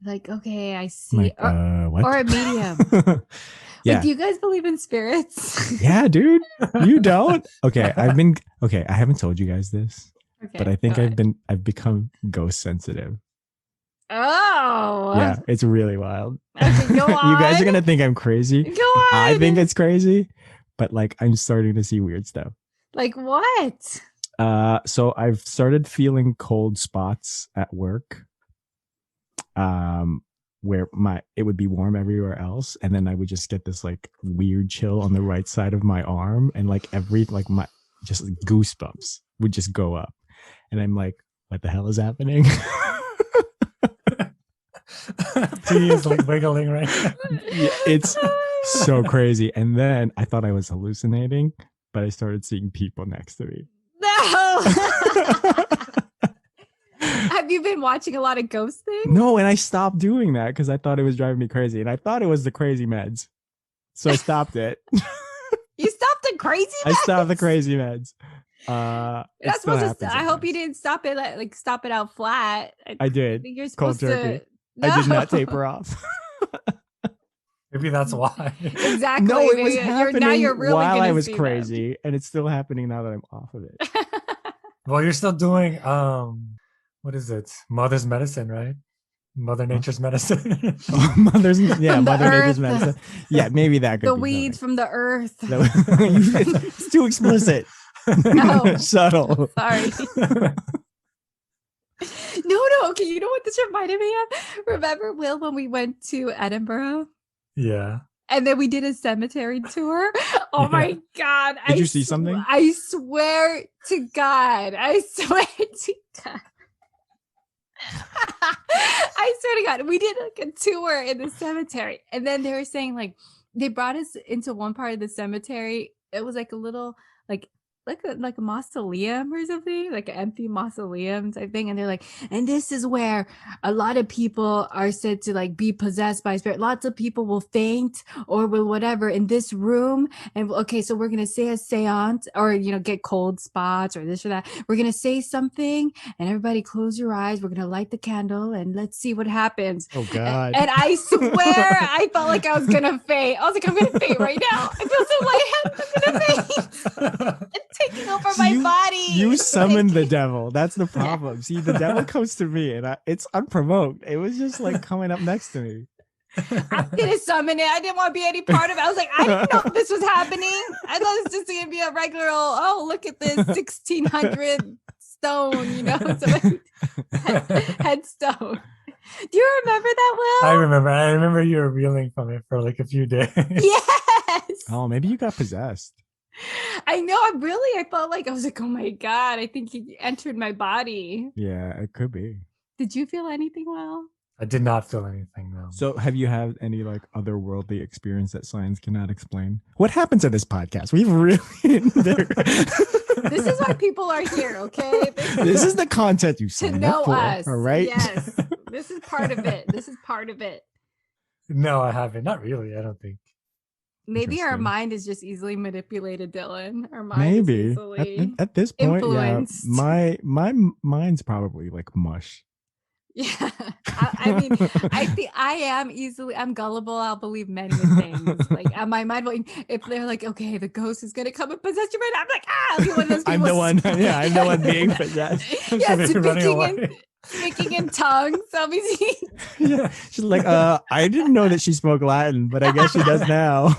Like, okay, I see. Like, what? Or a medium. Yeah. Wait, do you guys believe in spirits? Yeah, dude. You don't? Okay, I haven't told you guys this, but I think I've become ghost sensitive. Oh. Yeah, it's really wild. Okay, go on. You guys are gonna think I'm crazy. Go on. I think it's crazy, but like I'm starting to see weird stuff. Like what? So I've started feeling cold spots at work. Where it would be warm everywhere else, and then I would just get this like weird chill on the right side of my arm, and like my just like goosebumps would just go up, and I'm like, what the hell is happening? He is like wiggling right now. Yeah, it's so crazy. And then I thought I was hallucinating, but I started seeing people next to me. No. Have you been watching a lot of ghost things? No, and I stopped doing that because I thought it was driving me crazy, and I thought it was the crazy meds, so I stopped it. You stopped the crazy meds? I stopped the crazy meds. That's supposed to. I hope you didn't stop it like stop it out flat. I did. I think you're supposed to. No. I did not taper off. Maybe that's why. Exactly. No, it was happening really while I was crazy, and it's still happening now that I'm off of it. Well, you're still doing what is it? Mother's medicine, right? Mother Nature's medicine. Mother Nature's medicine. Yeah, maybe that could the be weeds from the earth. It's too explicit. No. Subtle. Sorry. No. Okay, you know what this reminded me of? Remember, Will, when we went to Edinburgh? Yeah. And then we did a cemetery tour. Oh my God. Did you see something? I swear to God. I swear to God. I swear to God. We did like a tour in the cemetery. And then they were saying like, they brought us into one part of the cemetery. It was like a little like a mausoleum or something, like an empty mausoleum type thing. And they're like, and this is where a lot of people are said to like be possessed by spirit. Lots of people will faint or will whatever in this room. And okay, so we're going to say a seance or, get cold spots or this or that. We're going to say something and everybody close your eyes. We're going to light the candle and let's see what happens. Oh God. And I swear I felt like I was going to faint. I was like, I'm going to faint right now. I feel so lightheaded. I'm going to faint. Taking over my body. You summoned the devil. That's the problem. See, the devil comes to me and it's unprovoked. It was just like coming up next to me. I didn't summon it. I didn't want to be any part of it. I was like, I didn't know this was happening. I thought it was just going to be a regular look at this 1600 stone, headstone. Do you remember that, Will? I remember you were reeling from it for like a few days. Yes. Oh, maybe you got possessed. I know. I felt like I was like, oh my God, I think he entered my body. Yeah, it could be. Did you feel anything, Well? I did not feel anything though. So, have you had any like otherworldly experience that science cannot explain? What happened to this podcast? We've really. This is why people are here, okay? This is the content you To signed know up for. us. All right. Yes. This is part of it. This is part of it. No, I haven't. Not really. I don't think. Maybe our Interesting. mind is just easily manipulated, Dylan. Our mind Maybe is easily at this point, influenced. yeah, my mind's probably like mush. Yeah. I mean, I think I'm gullible. I'll believe many things. Like my mind will, if they're like, okay, the ghost is gonna come and possess you right now, I'm like, I'll be one of those people. I'm the one. Yeah, I'm the one being possessed. Yeah, Running speaking in tongues. I'll be seeing. Yeah, she's like, I didn't know that she spoke Latin, but I guess she does now.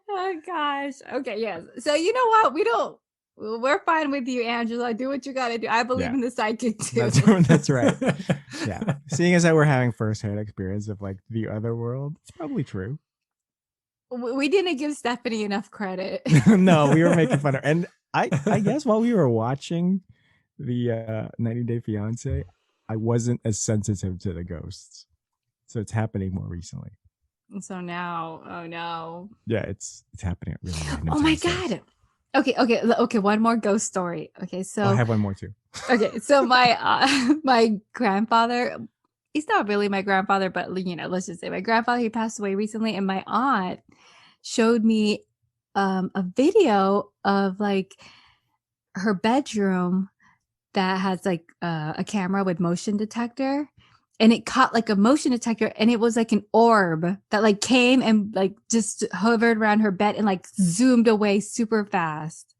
Oh gosh. Okay, yes. So you know what? We're fine with you, Angela. Do what you gotta do. I believe in the psychic too. That's right. Yeah. Seeing as that we're having firsthand experience of like the other world, it's probably true. We didn't give Stephanie enough credit. No, we were making fun of her. And I guess while we were watching the 90 Day Fiance, I wasn't as sensitive to the ghosts. So it's happening more recently. So now, oh no. Yeah, it's happening at really random Oh my times. God. Okay. One more ghost story. Okay, so I have one more too. Okay, so my my grandfather, he's not really my grandfather, but let's just say my grandfather, he passed away recently, and my aunt showed me a video of like her bedroom that has like a camera with motion detector, and it caught like a motion detector, and it was like an orb that like came and like just hovered around her bed and like zoomed away super fast.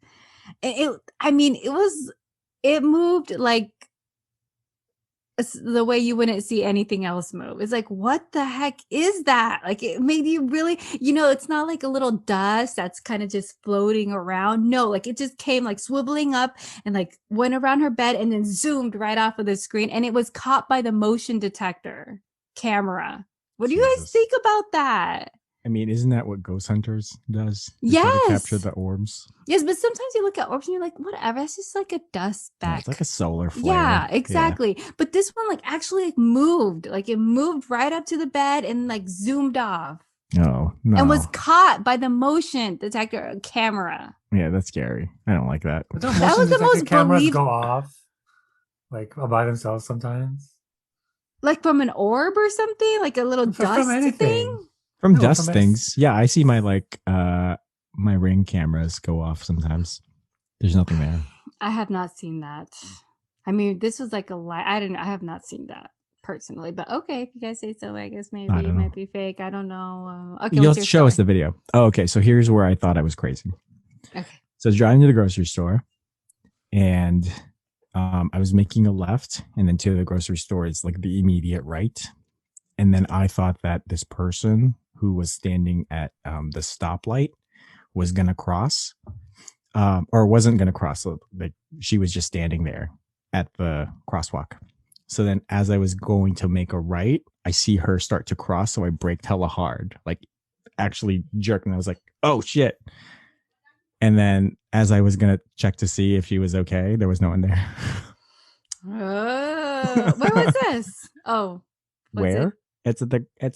And it moved like the way you wouldn't see anything else move. It's like, what the heck is that? Like, it made you really, it's not like a little dust that's kind of just floating around. No, like it just came like swiveling up and like went around her bed and then zoomed right off of the screen. And it was caught by the motion detector camera. What do you guys think about that? I mean, isn't that what Ghost Hunters does? Yes. Try to capture the orbs. Yes, but sometimes you look at orbs and you're like, whatever, it's just like a dust speck. Yeah, it's like a solar flare. Yeah, exactly. Yeah. But this one like actually like moved. Like it moved right up to the bed and like zoomed off. Oh, no. And was caught by the motion detector camera. Yeah, that's scary. I don't like that. That was the most cameras go off like by themselves sometimes. Like from an orb or something? Like a little dust thing? From dust things. Yeah, I see my like my Ring cameras go off sometimes. There's nothing there. I have not seen that. I mean, this was like a lie. I have not seen that personally, but okay, if you guys say so, I guess maybe it might be fake. I don't know. Okay, you'll show us the video. Oh, okay. So here's where I thought I was crazy. Okay. So I was driving to the grocery store, and I was making a left, and then to the grocery store is like the immediate right, and then I thought that this person who was standing at the stoplight was gonna cross, or wasn't gonna cross. So, like she was just standing there at the crosswalk. So then as I was going to make a right, I see her start to cross. So I braked hella hard, like actually jerked. And I was like, oh shit. And then as I was going to check to see if she was okay, there was no one there. Where was this? Oh, where? It's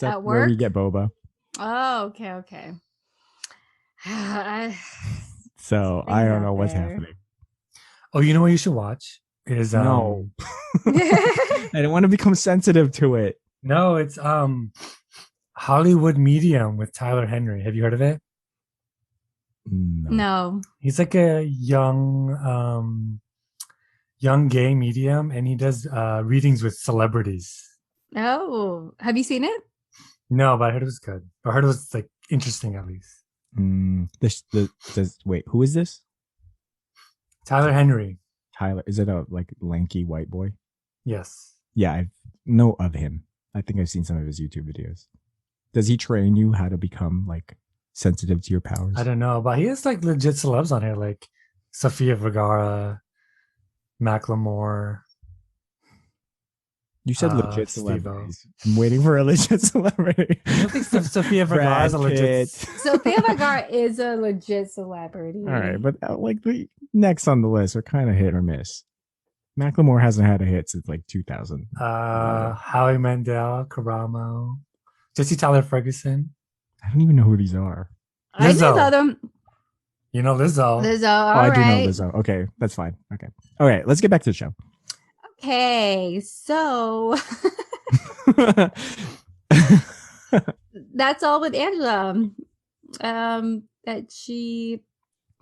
at where we get boba. Oh, okay. So I don't know what's happening. Oh, you know what you should watch? Is no. I don't want to become sensitive to it. No, it's Hollywood Medium with Tyler Henry. Have you heard of it? No. He's like a young gay medium, and he does readings with celebrities. Oh, have you seen it? No, but I heard it was good. I heard it was like interesting at least. Wait, who is this? Tyler Henry. Tyler, is it a like lanky white boy? Yes. Yeah, I know of him. I think I've seen some of his YouTube videos. Does he train you how to become like sensitive to your powers? I don't know, but he has like legit celebs on here, like Sofia Vergara, Macklemore. You said legit Steve-O. celebrities. I'm waiting for a legit celebrity. I don't think Sofia Vergara is a legit. Pitt. Sophia Vergara is a legit celebrity. All right, but like the next on the list are kind of hit or miss. Macklemore hasn't had a hit since like 2000. Howie Mandel, Karamo, Jesse Tyler Ferguson. I don't even know who these are. I Lizzo. know them. You know Lizzo. Lizzo, Oh, all I do know right. Lizzo. Okay, that's fine. Okay. All right, let's get back to the show. Okay, so that's all with Angela. That she,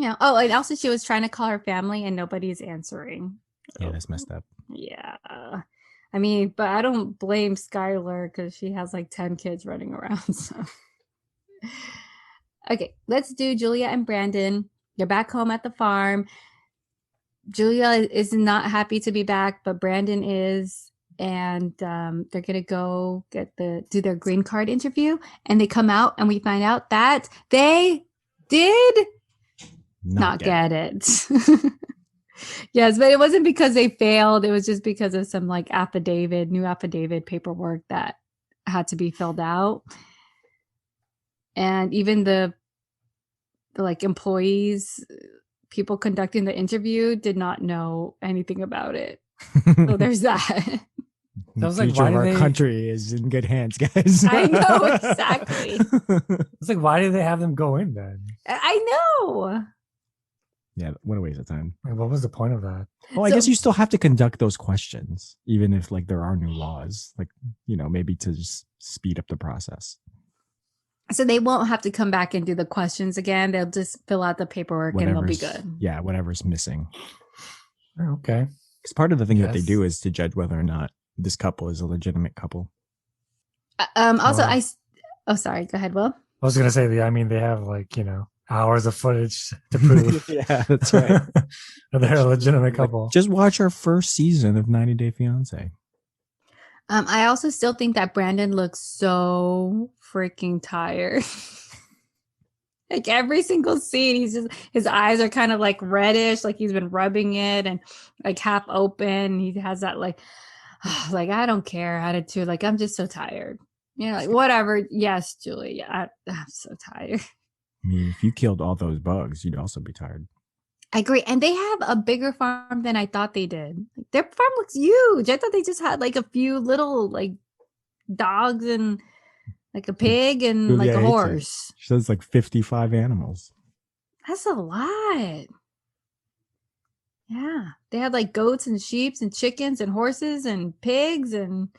oh, and also she was trying to call her family and nobody's answering. Yeah, that's messed up. Yeah. I mean, but I don't blame Skylar because she has like 10 kids running around. So, okay, let's do Julia and Brandon. They're back home at the farm. Julia is not happy to be back, but Brandon is. And they're gonna go do their green card interview, and they come out, and we find out that they did not get it. Yes, but it wasn't because they failed. It was just because of some like new affidavit paperwork that had to be filled out, and even the like employees, people conducting the interview, did not know anything about it. So there's that. The was like, future why of do our they- country is in good hands, guys. I know, exactly. It's like, why did they have them go in then? I know. Yeah, what a waste of time. Like, what was the point of that? Well, I So- guess you still have to conduct those questions, even if like there are new laws, like, maybe to just speed up the process. So they won't have to come back and do the questions again. They'll just fill out the paperwork and they'll be Whatever's- good. Yeah, whatever's missing. Oh, okay. Because part of the thing that they Yes. do is to judge whether or not this couple is a legitimate couple. Also, Oh. Sorry. Go ahead, Will. I was gonna say they have like hours of footage to prove Yeah, that's right. that they're a legitimate couple. Just watch our first season of 90 Day Fiance. I also still think that Brandon looks so freaking tired. Like every single scene, his eyes are kind of like reddish, like he's been rubbing it and like half open. He has that like I don't care attitude. Like, I'm just so tired. Like whatever. Yes, Julia, I'm so tired. I mean, if you killed all those bugs, you'd also be tired. I agree. And they have a bigger farm than I thought they did. Like, their farm looks huge. I thought they just had like a few little like dogs and like a pig and like Julia a hates it. horse. She says like 55 animals. That's a lot. Yeah. They had like goats and sheep and chickens and horses and pigs and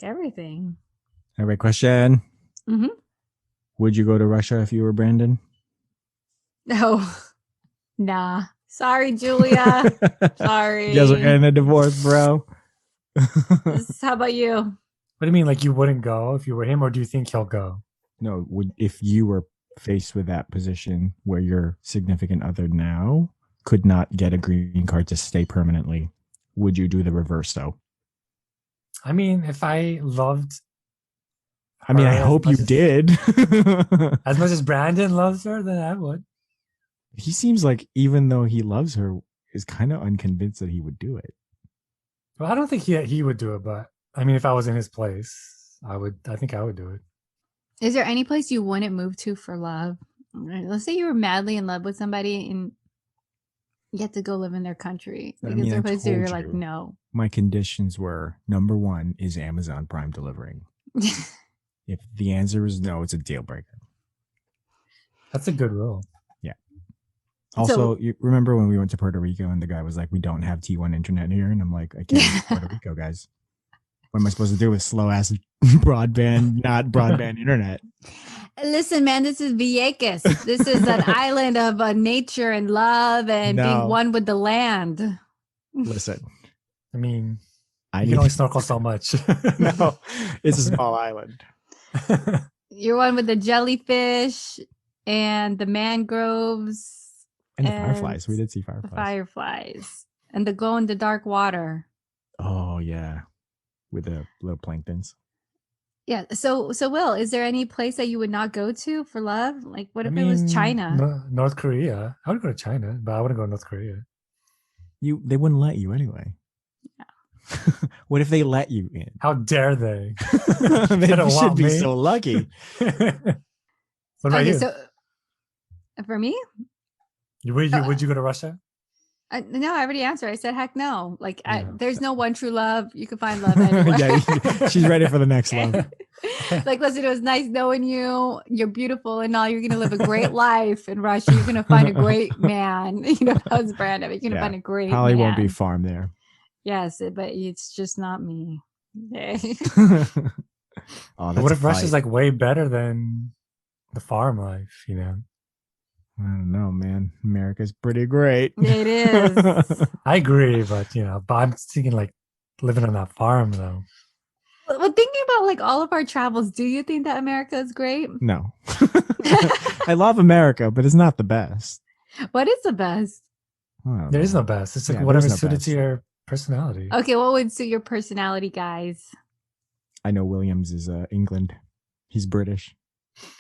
everything. All right, question. Mhm. Would you go to Russia if you were Brandon? No. Nah. Sorry, Julia. Sorry. You guys are getting a divorce, bro. How about you? What do you mean, like you wouldn't go if you were him, or do you think he'll go? No, if you were faced with that position where your significant other now could not get a green card to stay permanently, would you do the reverse though? I mean, if I loved I mean, I her hope you as much did. as much as Brandon loves her, then I would. He seems like, even though he loves her, is kind of unconvinced that he would do it. Well, I don't think he would do it, but I mean, if I was in his place, I think I would do it. Is there any place you wouldn't move to for love? Let's say you were madly in love with somebody and you had to go live in their country. Like, is there a place where you're like, no? My conditions were, number one, is Amazon Prime delivering? If the answer is no, it's a deal breaker. That's a good rule. Also, you remember when we went to Puerto Rico and the guy was like, we don't have T1 internet here? And I'm like, I can't go to Puerto Rico, guys. What am I supposed to do with slow ass broadband, not broadband internet? Listen, man, this is Vieques. This is an island of nature and love and being one with the land. Listen, I mean, I you can only snorkel so much. No, it's a small island. You're one with the jellyfish and the mangroves. And the fireflies. We did see fireflies. The fireflies. And the glow in the dark water. Oh, yeah. With the little planktons. Yeah. So Will, is there any place that you would not go to for love? Like, what if it was China? North Korea. I would go to China, but I wouldn't go to North Korea. They wouldn't let you anyway. What if they let you in? How dare they? They don't should want be me. so lucky. What about you? So for me, Would you go to Russia? no, I already answered. I said, heck no. Like, Yeah. there's no one true love. You can find love anywhere. Yeah, she's ready for the next love. Like, listen, it was nice knowing you. You're beautiful and all. You're going to live a great life in Russia. You're going to find a great man. Husband. You're going to find a great Probably man. won't be farm there. Yes, but it's just not me. Oh, But what if Russia's like way better than the farm life? I don't know, man. America's pretty great. It is. I agree, but but I'm thinking like living on that farm though. Well, thinking about like all of our travels, do you think that America is great? No. I love America, but it's not the best. What is the best? There is no best. It's like Yeah, whatever there's no suited best. to your personality. Okay, what would suit your personality, guys? I know Williams is England. He's British.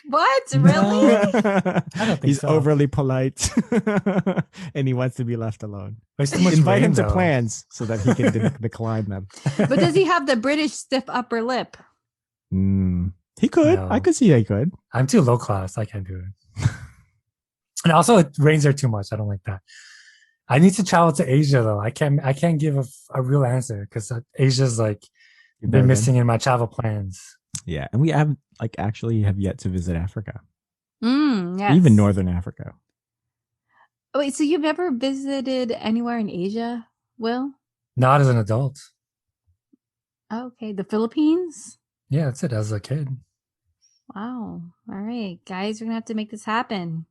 What? Really? I don't think He's so. overly polite and he wants to be left alone. There's too much Invite him rain, to though. plans so that he can decline them. But does he have the British stiff upper lip? He could. No. I could see he could. I'm too low class. I can't do it. And also, it rains there too much. I don't like that. I need to travel to Asia though. I can't give a real answer because Asia's like been missing in my travel plans. Yeah, and we have actually have yet to visit Africa, Yes. even Northern Africa. Oh, wait, so you've never visited anywhere in Asia, Will? Not as an adult. Okay, the Philippines? Yeah, that's it. As a kid. Wow. All right, guys, we're gonna have to make this happen.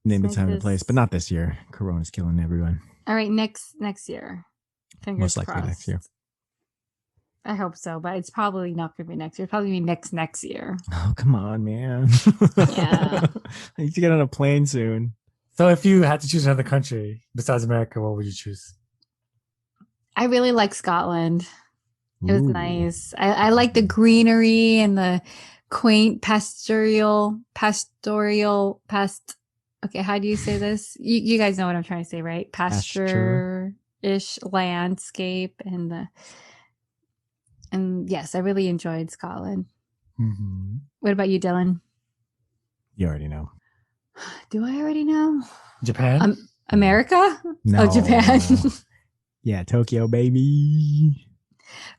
Name the Like time and this. place, but not this year. Corona's killing everyone. All right, next year. Fingers Most likely crossed. next year. I hope so, but it's probably not going to be next year. It'll probably be next year. Oh, come on, man. Yeah. I need to get on a plane soon. So if you had to choose another country besides America, what would you choose? I really like Scotland. It was Ooh. nice. I like the greenery and the quaint okay, how do you say this? You guys know what I'm trying to say, right? Pasture-ish landscape and yes, I really enjoyed Scotland. Mm-hmm. What about you, Dylan? You already know. Do I already know? Japan? America? No. Oh, Japan. Yeah, Tokyo, baby.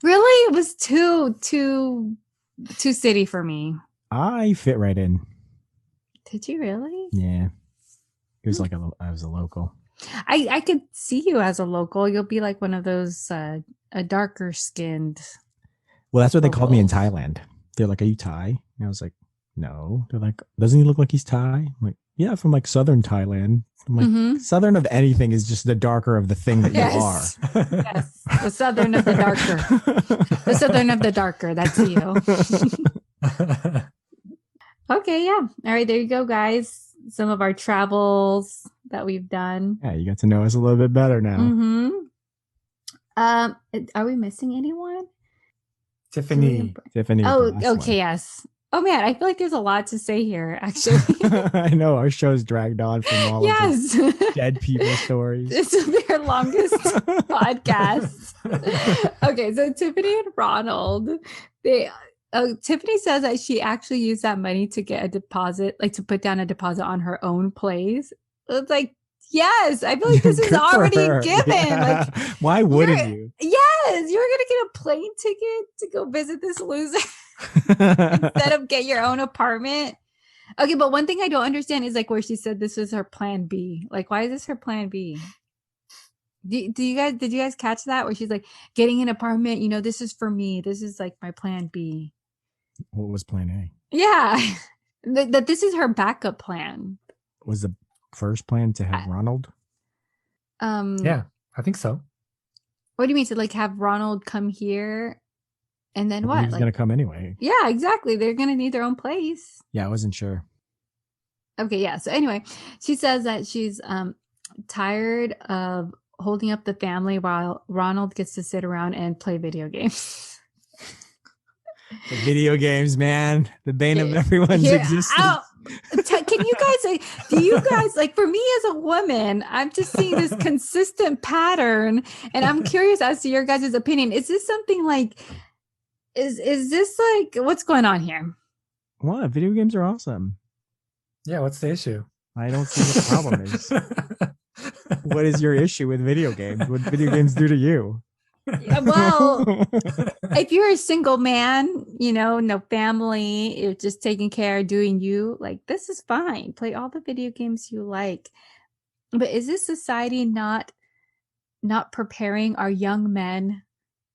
Really? It was too city for me. I fit right in. Did you really? Yeah. It was like I was a local. I could see you as a local. You'll be like one of those a darker skinned. Well, that's what they called me in Locals. Thailand. They're like, "Are you Thai?" And I was like, "No." They're like, "Doesn't he look like he's Thai?" I'm like, "Yeah, from like southern Thailand." I'm like, Mhm. southern of anything is just the darker of the thing that Yes. you are. Yes. The southern of the darker. The southern of the darker. That's you. Okay, yeah. All right, there you go, guys. Some of our travels that we've done. Yeah, you got to know us a little bit better now. Mm-hmm. Are we missing anyone? Tiffany. Tiffany. Oh, the last okay, yes. Oh man, I feel like there's a lot to say here, actually. one. I know our show's dragged on from all of Yes. the dead people stories. This will be our longest podcast. Okay, so Tiffany and Ronald, Tiffany says that she actually used that money to get a deposit, like to put down a deposit on her own place. It's like, yes, I feel like this is Good for already her. given. Yeah. Like, why wouldn't you? yes, you're gonna get a plane ticket to go visit this loser instead of get your own apartment. Okay, but one thing I don't understand is like where she said this was her plan B. Like, why is this her plan B? Did you guys catch that? Where she's like getting an apartment, this is for me. This is like my plan B. What was plan A? Yeah. That this is her backup plan. Was the first plan to have Ronald? Yeah, I think so. What do you mean to like have Ronald come here and then He what? was Like, going to come anyway. yeah, exactly. They're gonna need their own place. Yeah, I wasn't sure. Okay, yeah. So anyway, she says that she's tired of holding up the family while Ronald gets to sit around and play video games. The video games, man. The bane of everyone's Here, existence. can you like for me as a woman, I'm just seeing this consistent pattern, and I'm curious as to your guys' opinion. Is this something like, is this like, what's going on here? What? Video games are awesome. Yeah, what's the issue? I don't see what the problem is. What is your issue with video games? What video games do to you? Well, if you're a single man, no family, you're just taking care, doing you, like, this is fine. Play all the video games you like. But is this society not preparing our young men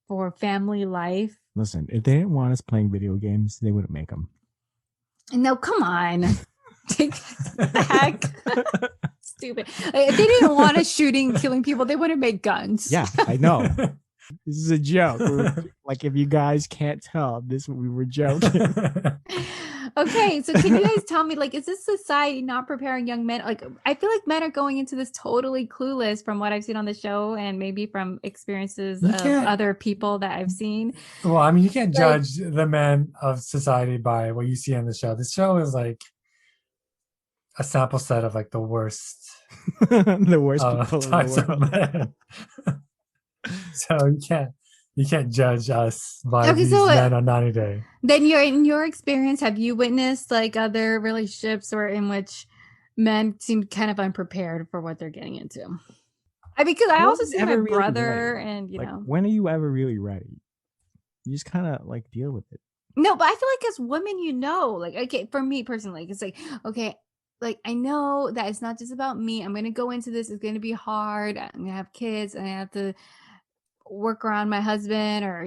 for family life? Listen, if they didn't want us playing video games, they wouldn't make them. No, come on. Take the heck. Stupid. If they didn't want us shooting, killing people, they wouldn't make guns. Yeah, I know. This is a joke. Like, if you guys can't tell, we were joking. Okay, so can you guys tell me, like, is this society not preparing young men? Like, I feel like men are going into this totally clueless from what I've seen on the show, and maybe from experiences of other people that I've seen. Well, I mean, you can't judge the men of society by what you see on the show. The show is like a sample set of like the worst the worst people types in the world. of men. So you can't judge us by these men on 90 Day. Then in your experience, have you witnessed like other relationships or in which men seem kind of unprepared for what they're getting into? Because I also see my brother and when are you ever really ready? You just kind of like deal with it. No, but I feel like as women, like, okay, for me personally, it's like, okay, like, I know that it's not just about me. I'm going to go into this. It's going to be hard. I'm going to have kids and I have to work around my husband or,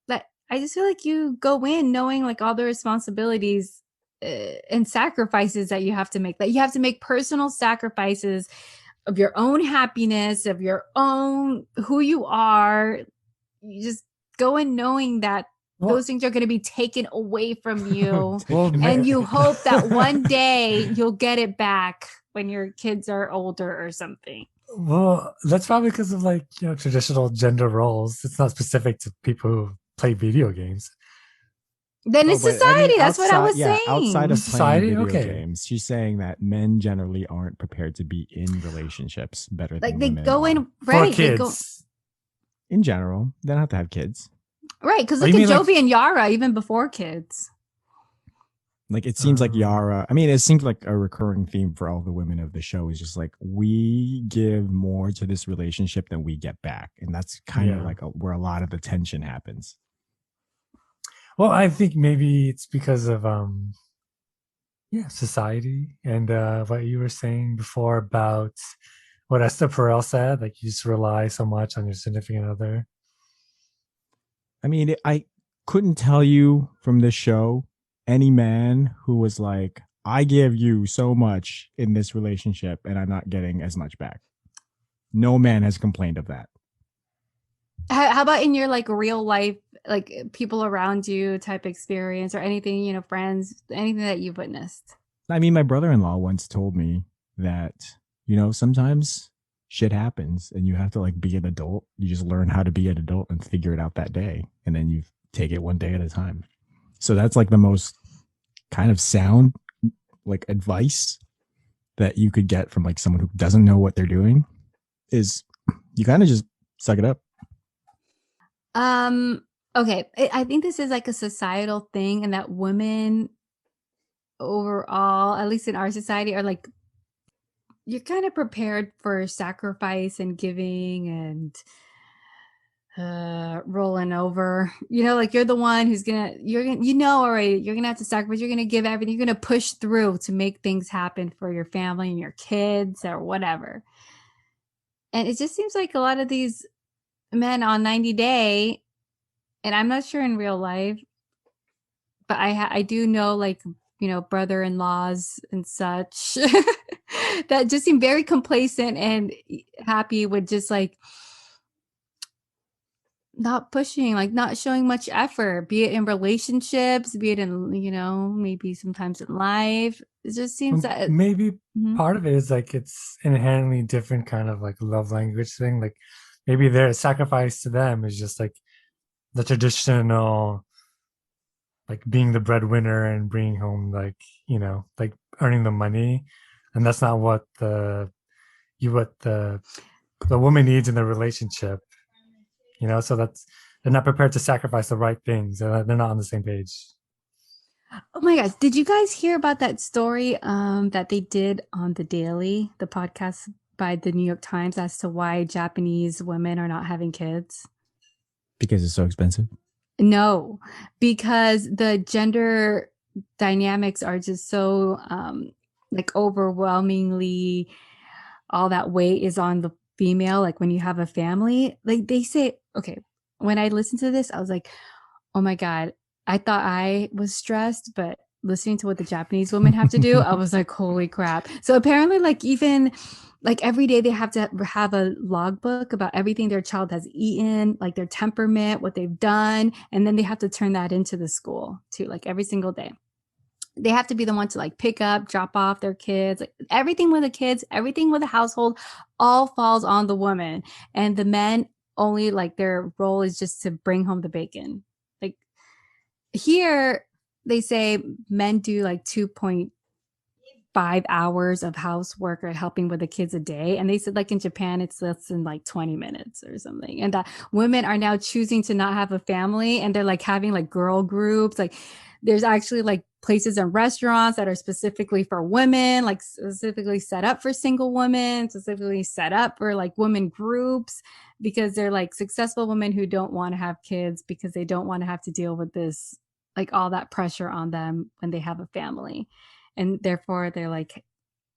that I just feel like you go in knowing like all the responsibilities and sacrifices that you have to make, that you have to make personal sacrifices of your own happiness, of your own, who you are. You just go in knowing that those things are going to be taken away from you. And you hope that one day you'll get it back when your kids are older or something. Well, that's probably because of like, traditional gender roles. It's not specific to people who play video games. Then it's society. That's what I was saying. Outside of society, playing video games, she's saying that men generally aren't prepared to be in relationships better than women. They go in, right? For kids. In general, they don't have to have kids. Right, because look at Jovi and Yara, even before kids. Like, it seems like Yara, it seems like a recurring theme for all the women of the show is just like, we give more to this relationship than we get back. And that's kind of like where a lot of the tension happens. Well, I think maybe it's because of, society and what you were saying before about what Esther Perel said, like you just rely so much on your significant other. I couldn't tell you from this show any man who was like, I give you so much in this relationship and I'm not getting as much back. No man has complained of that. How about in your like real life, like people around you type experience or anything, friends, anything that you've witnessed? My brother-in-law once told me that, sometimes shit happens and you have to like be an adult. You just learn how to be an adult and figure it out that day. And then you take it one day at a time. So that's like the most kind of sound like advice that you could get from like someone who doesn't know what they're doing is you kind of just suck it up. Okay. I think this is like a societal thing and that women overall, at least in our society, are like, you're kind of prepared for sacrifice and giving and rolling over, like you're the one who's already, you're gonna have to sacrifice, you're gonna give everything, you're gonna push through to make things happen for your family and your kids or whatever. And it just seems like a lot of these men on 90 Day, and I'm not sure in real life, but I do know like, brother-in-laws and such that just seem very complacent and happy with just like not pushing, like not showing much effort, be it in relationships, be it in, maybe sometimes in life. It just seems that maybe part of it is like it's inherently different kind of like love language thing. Like maybe their sacrifice to them is just like the traditional like being the breadwinner and bringing home like, like earning the money, and that's not what the woman needs in the relationship. So that's they're not prepared to sacrifice the right things. They're not on the same page. Oh my gosh. Did you guys hear about that story that they did on The Daily, the podcast by the New York Times, as to why Japanese women are not having kids? Because it's so expensive. No, because the gender dynamics are just so like overwhelmingly all that weight is on the female. Like when you have a family, like they say, okay, when I listened to this, I was like, oh my God, I thought I was stressed, but listening to what the Japanese women have to do, I was like, holy crap. So apparently, like even like every day they have to have a logbook about everything their child has eaten, like their temperament, what they've done. And then they have to turn that into the school too, like every single day. They have to be the one to like pick up, drop off their kids, like everything with the kids, everything with the household, all falls on the woman. And the men only like their role is just to bring home the bacon. Like here, they say men do like 2.5 hours of housework or helping with the kids a day. And they said like in Japan, it's less than like 20 minutes or something. And that women are now choosing to not have a family, and they're like having like girl groups. Like there's actually like places and restaurants that are specifically for women, like specifically set up for single women, specifically set up for like women groups, because they're like successful women who don't want to have kids because they don't want to have to deal with this, like all that pressure on them when they have a family. And therefore they're like,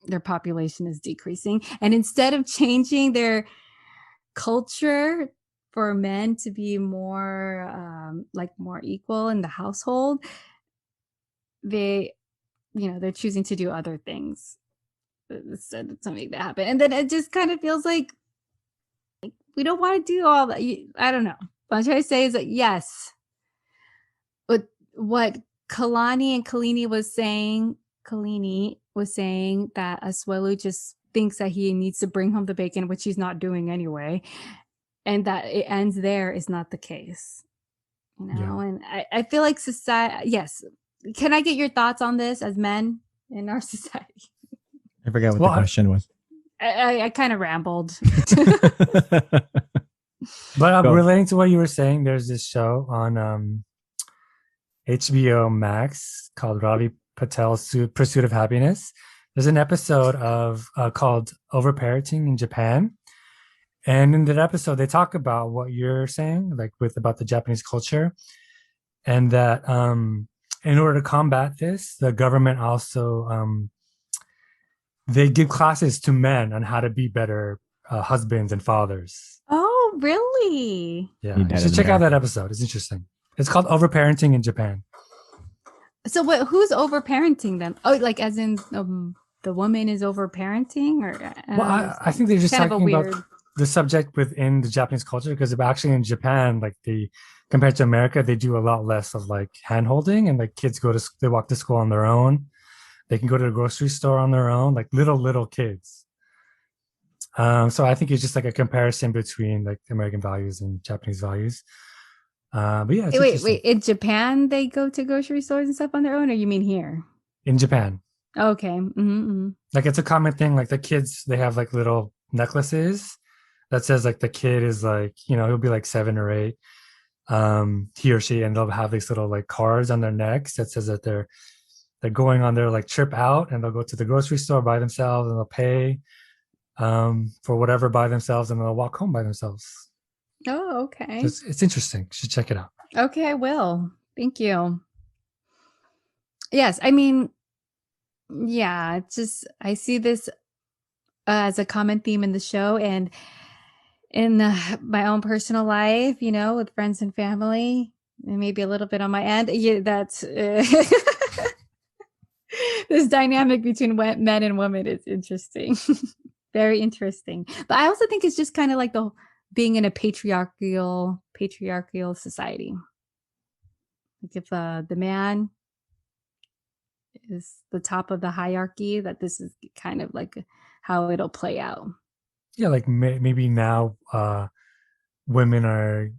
their population is decreasing. And instead of changing their culture for men to be more like more equal in the household, they're choosing to do other things instead to make that happen. And then it just kind of feels like we don't want to do all that. I don't know. What I'm trying to say is that yes, but what Kolini was saying that Asuelu just thinks that he needs to bring home the bacon, which he's not doing anyway, and that it ends there is not the case. Yeah. And I feel like society, yes. Can I get your thoughts on this as men in our society? I forgot what the question was. I kind of rambled. But relating to what you were saying, there's this show on HBO Max called Ravi Patel's Pursuit of Happiness. There's an episode of called Overparenting in Japan. And in that episode, they talk about what you're saying, like about the Japanese culture, and that in order to combat this, the government also they give classes to men on how to be better husbands and fathers. Oh, really? Yeah, you should check out that episode. It's interesting. It's called Overparenting in Japan. So who's overparenting them? Oh, like as in the woman is overparenting? Or well, I think they're just talking about the subject within the Japanese culture, because actually in Japan, like compared to America, they do a lot less of like hand holding, and like kids they walk to school on their own. They can go to the grocery store on their own, like little kids. So I think it's just like a comparison between like American values and Japanese values. But yeah, wait. In Japan, they go to grocery stores and stuff on their own, or you mean here? In Japan. Okay. Mm-hmm. Like it's a common thing. Like the kids, they have like little necklaces that says like the kid is like, he'll be like 7 or 8, he or she, and they'll have these little like cards on their necks that says that they're going on their like trip out, and they'll go to the grocery store by themselves, and they'll pay for whatever by themselves, and they'll walk home by themselves. Oh, okay. So it's interesting. You should check it out. Okay, I will. Thank you. Yes, I mean, yeah, just I see this as a common theme in the show and in my own personal life, with friends and family, and maybe a little bit on my end. Yeah, that's this dynamic between men and women is interesting. Very interesting. But I also think it's just kind of like being in a patriarchal society. Like if the man is the top of the hierarchy, that this is kind of like how it'll play out. Yeah, like maybe now women are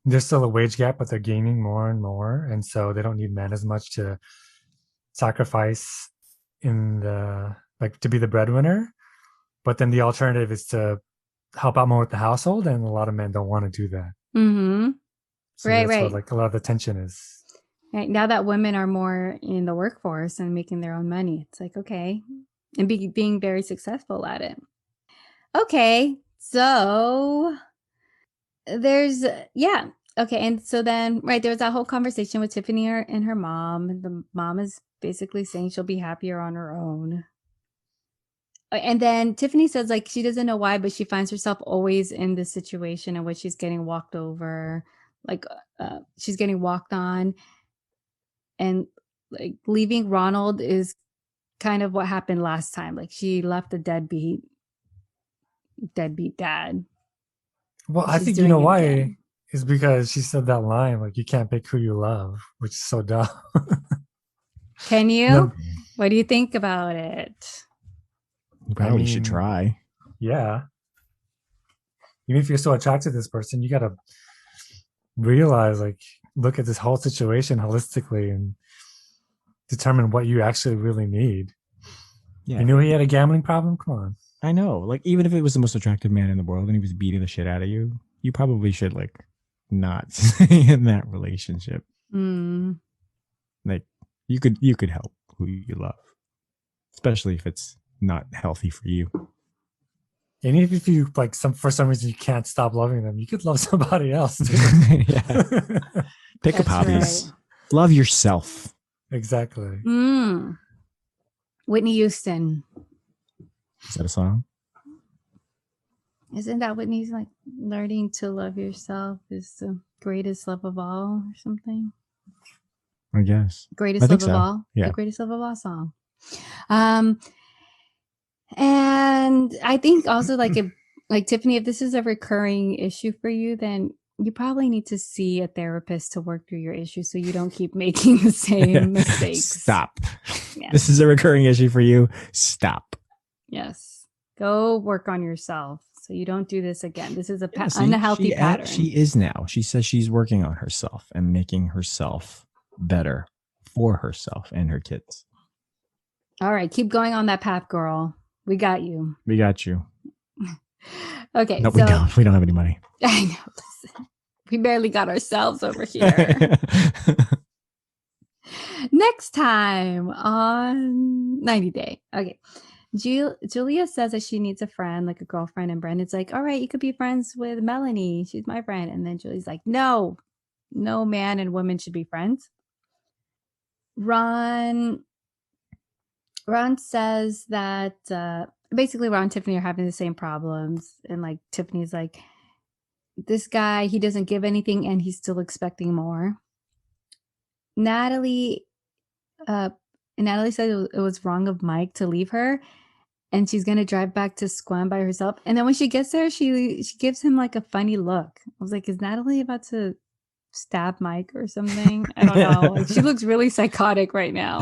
there's still a wage gap, but they're gaining more and more, and so they don't need men as much to sacrifice in the like to be the breadwinner. But then the alternative is to help out more with the household, and a lot of men don't want to do that. Mm-hmm. So Right, that's right. what like a lot of the tension is. Right. Now that women are more in the workforce and making their own money, it's like, okay, and being very successful at it. Okay, so there's, yeah. Okay, and so then, right, there was that whole conversation with Tiffany and her mom. And the mom is basically saying she'll be happier on her own. And then Tiffany says, like, she doesn't know why, but she finds herself always in this situation in which she's getting walked over, like, she's getting walked on. And like leaving Ronald is kind of what happened last time. Like she left a deadbeat dad. Well, I She's think you doing know it why again. is because she said that line like you can't pick who you love, which is so dumb. Can you? Then, What do you think about it? You probably should try. Yeah. Even if you're so attracted to this person, you gotta realize, like, look at this whole situation holistically and determine what you actually really need. Yeah. You knew he had a gambling problem? Come on. I know. Like, even if it was the most attractive man in the world and he was beating the shit out of you, you probably should, like, not stay in that relationship. Mm. Like, you could help who you love, especially if it's not healthy for you. And even if you, like, for some reason you can't stop loving them, you could love somebody else, too. Yeah. Pick up hobbies. Right. Love yourself. Exactly. Mm. Whitney Houston. Is that a song? Isn't that Whitney's like learning to love yourself is the greatest love of all or something? I guess. Greatest love of all. Yeah. The greatest love of all song. And I think also like Tiffany, if this is a recurring issue for you, then you probably need to see a therapist to work through your issues so you don't keep making the same mistakes. Stop. Yes. This is a recurring issue for you. Stop. Yes. Go work on yourself so you don't do this again. This is a unhealthy pattern. She is now. She says she's working on herself and making herself better for herself and her kids. All right. Keep going on that path, girl. We got you. We got you. Okay. No, we don't. We don't have any money. I know. Listen, we barely got ourselves over here. Next time on 90 Day. Okay. Julia says that she needs a friend, like a girlfriend, and Brandon's like, all right, you could be friends with Melanie. She's my friend. And then Julia's like, no man and woman should be friends. Ron says that basically Ron and Tiffany are having the same problems. And like Tiffany's like, this guy, he doesn't give anything and he's still expecting more. Natalie said it was wrong of Mike to leave her. And she's going to drive back to Squam by herself. And then when she gets there, she gives him like a funny look. I was like, is Natalie about to stab Mike or something? I don't know. Like, she looks really psychotic right now.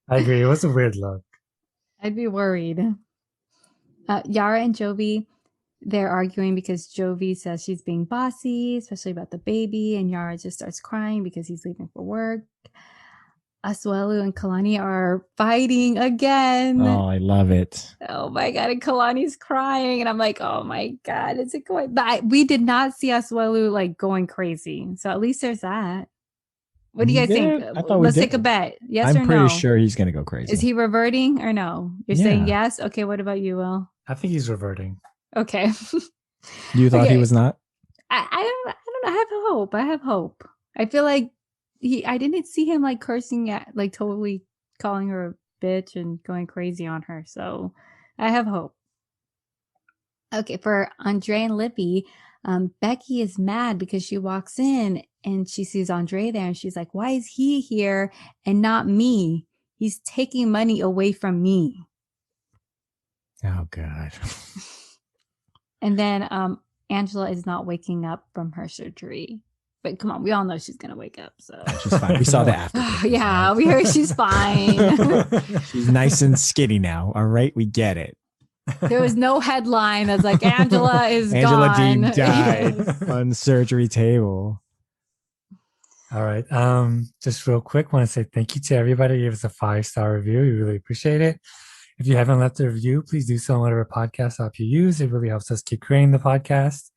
I agree. It was a weird look. I'd be worried. Yara and Jovi, they're arguing because Jovi says she's being bossy, especially about the baby. And Yara just starts crying because he's leaving for work. Asuelu and Kolini are fighting again. Oh, I love it. Oh my God. And Kalani's crying. And I'm like, oh my God, is it going? But we did not see Asuelu like going crazy. So at least there's that. What do you guys think? Let's take a bet. Yes or no? I'm pretty sure he's going to go crazy. Is he reverting or no? You're saying yes? Okay. What about you, Will? I think he's reverting. Okay. You thought he was not? I don't know. I have hope. I feel like I didn't see him like cursing at, like totally calling her a bitch and going crazy on her. So I have hope. Okay, for Andrei and Livy, Becky is mad because she walks in and she sees Andrei there and she's like, why is he here and not me? He's taking money away from me. Oh, God. And then Angela is not waking up from her surgery. But come on, we all know she's going to wake up. So she's fine. We saw the after. Yeah, we heard she's fine. She's nice and skinny now. All right, we get it. There was no headline that's like Angela is Angela gone. Dean died on the surgery table. All right. Just real quick, want to say thank you to everybody who gave us a 5-star review. We really appreciate it. If you haven't left a review, please do so on whatever podcast app you use. It really helps us keep creating the podcast.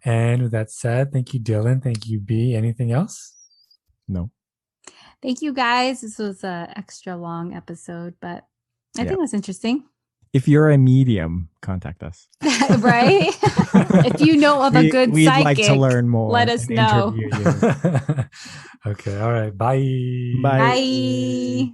And with that said, thank you, Dylan. Thank you, B. Anything else? No. Thank you, guys. This was an extra long episode, but I think it was interesting. If you're a medium, contact us. Right? If you know of a good we'd psychic, like to learn more. let us know. Interview you. Okay. All right. Bye. Bye. Bye.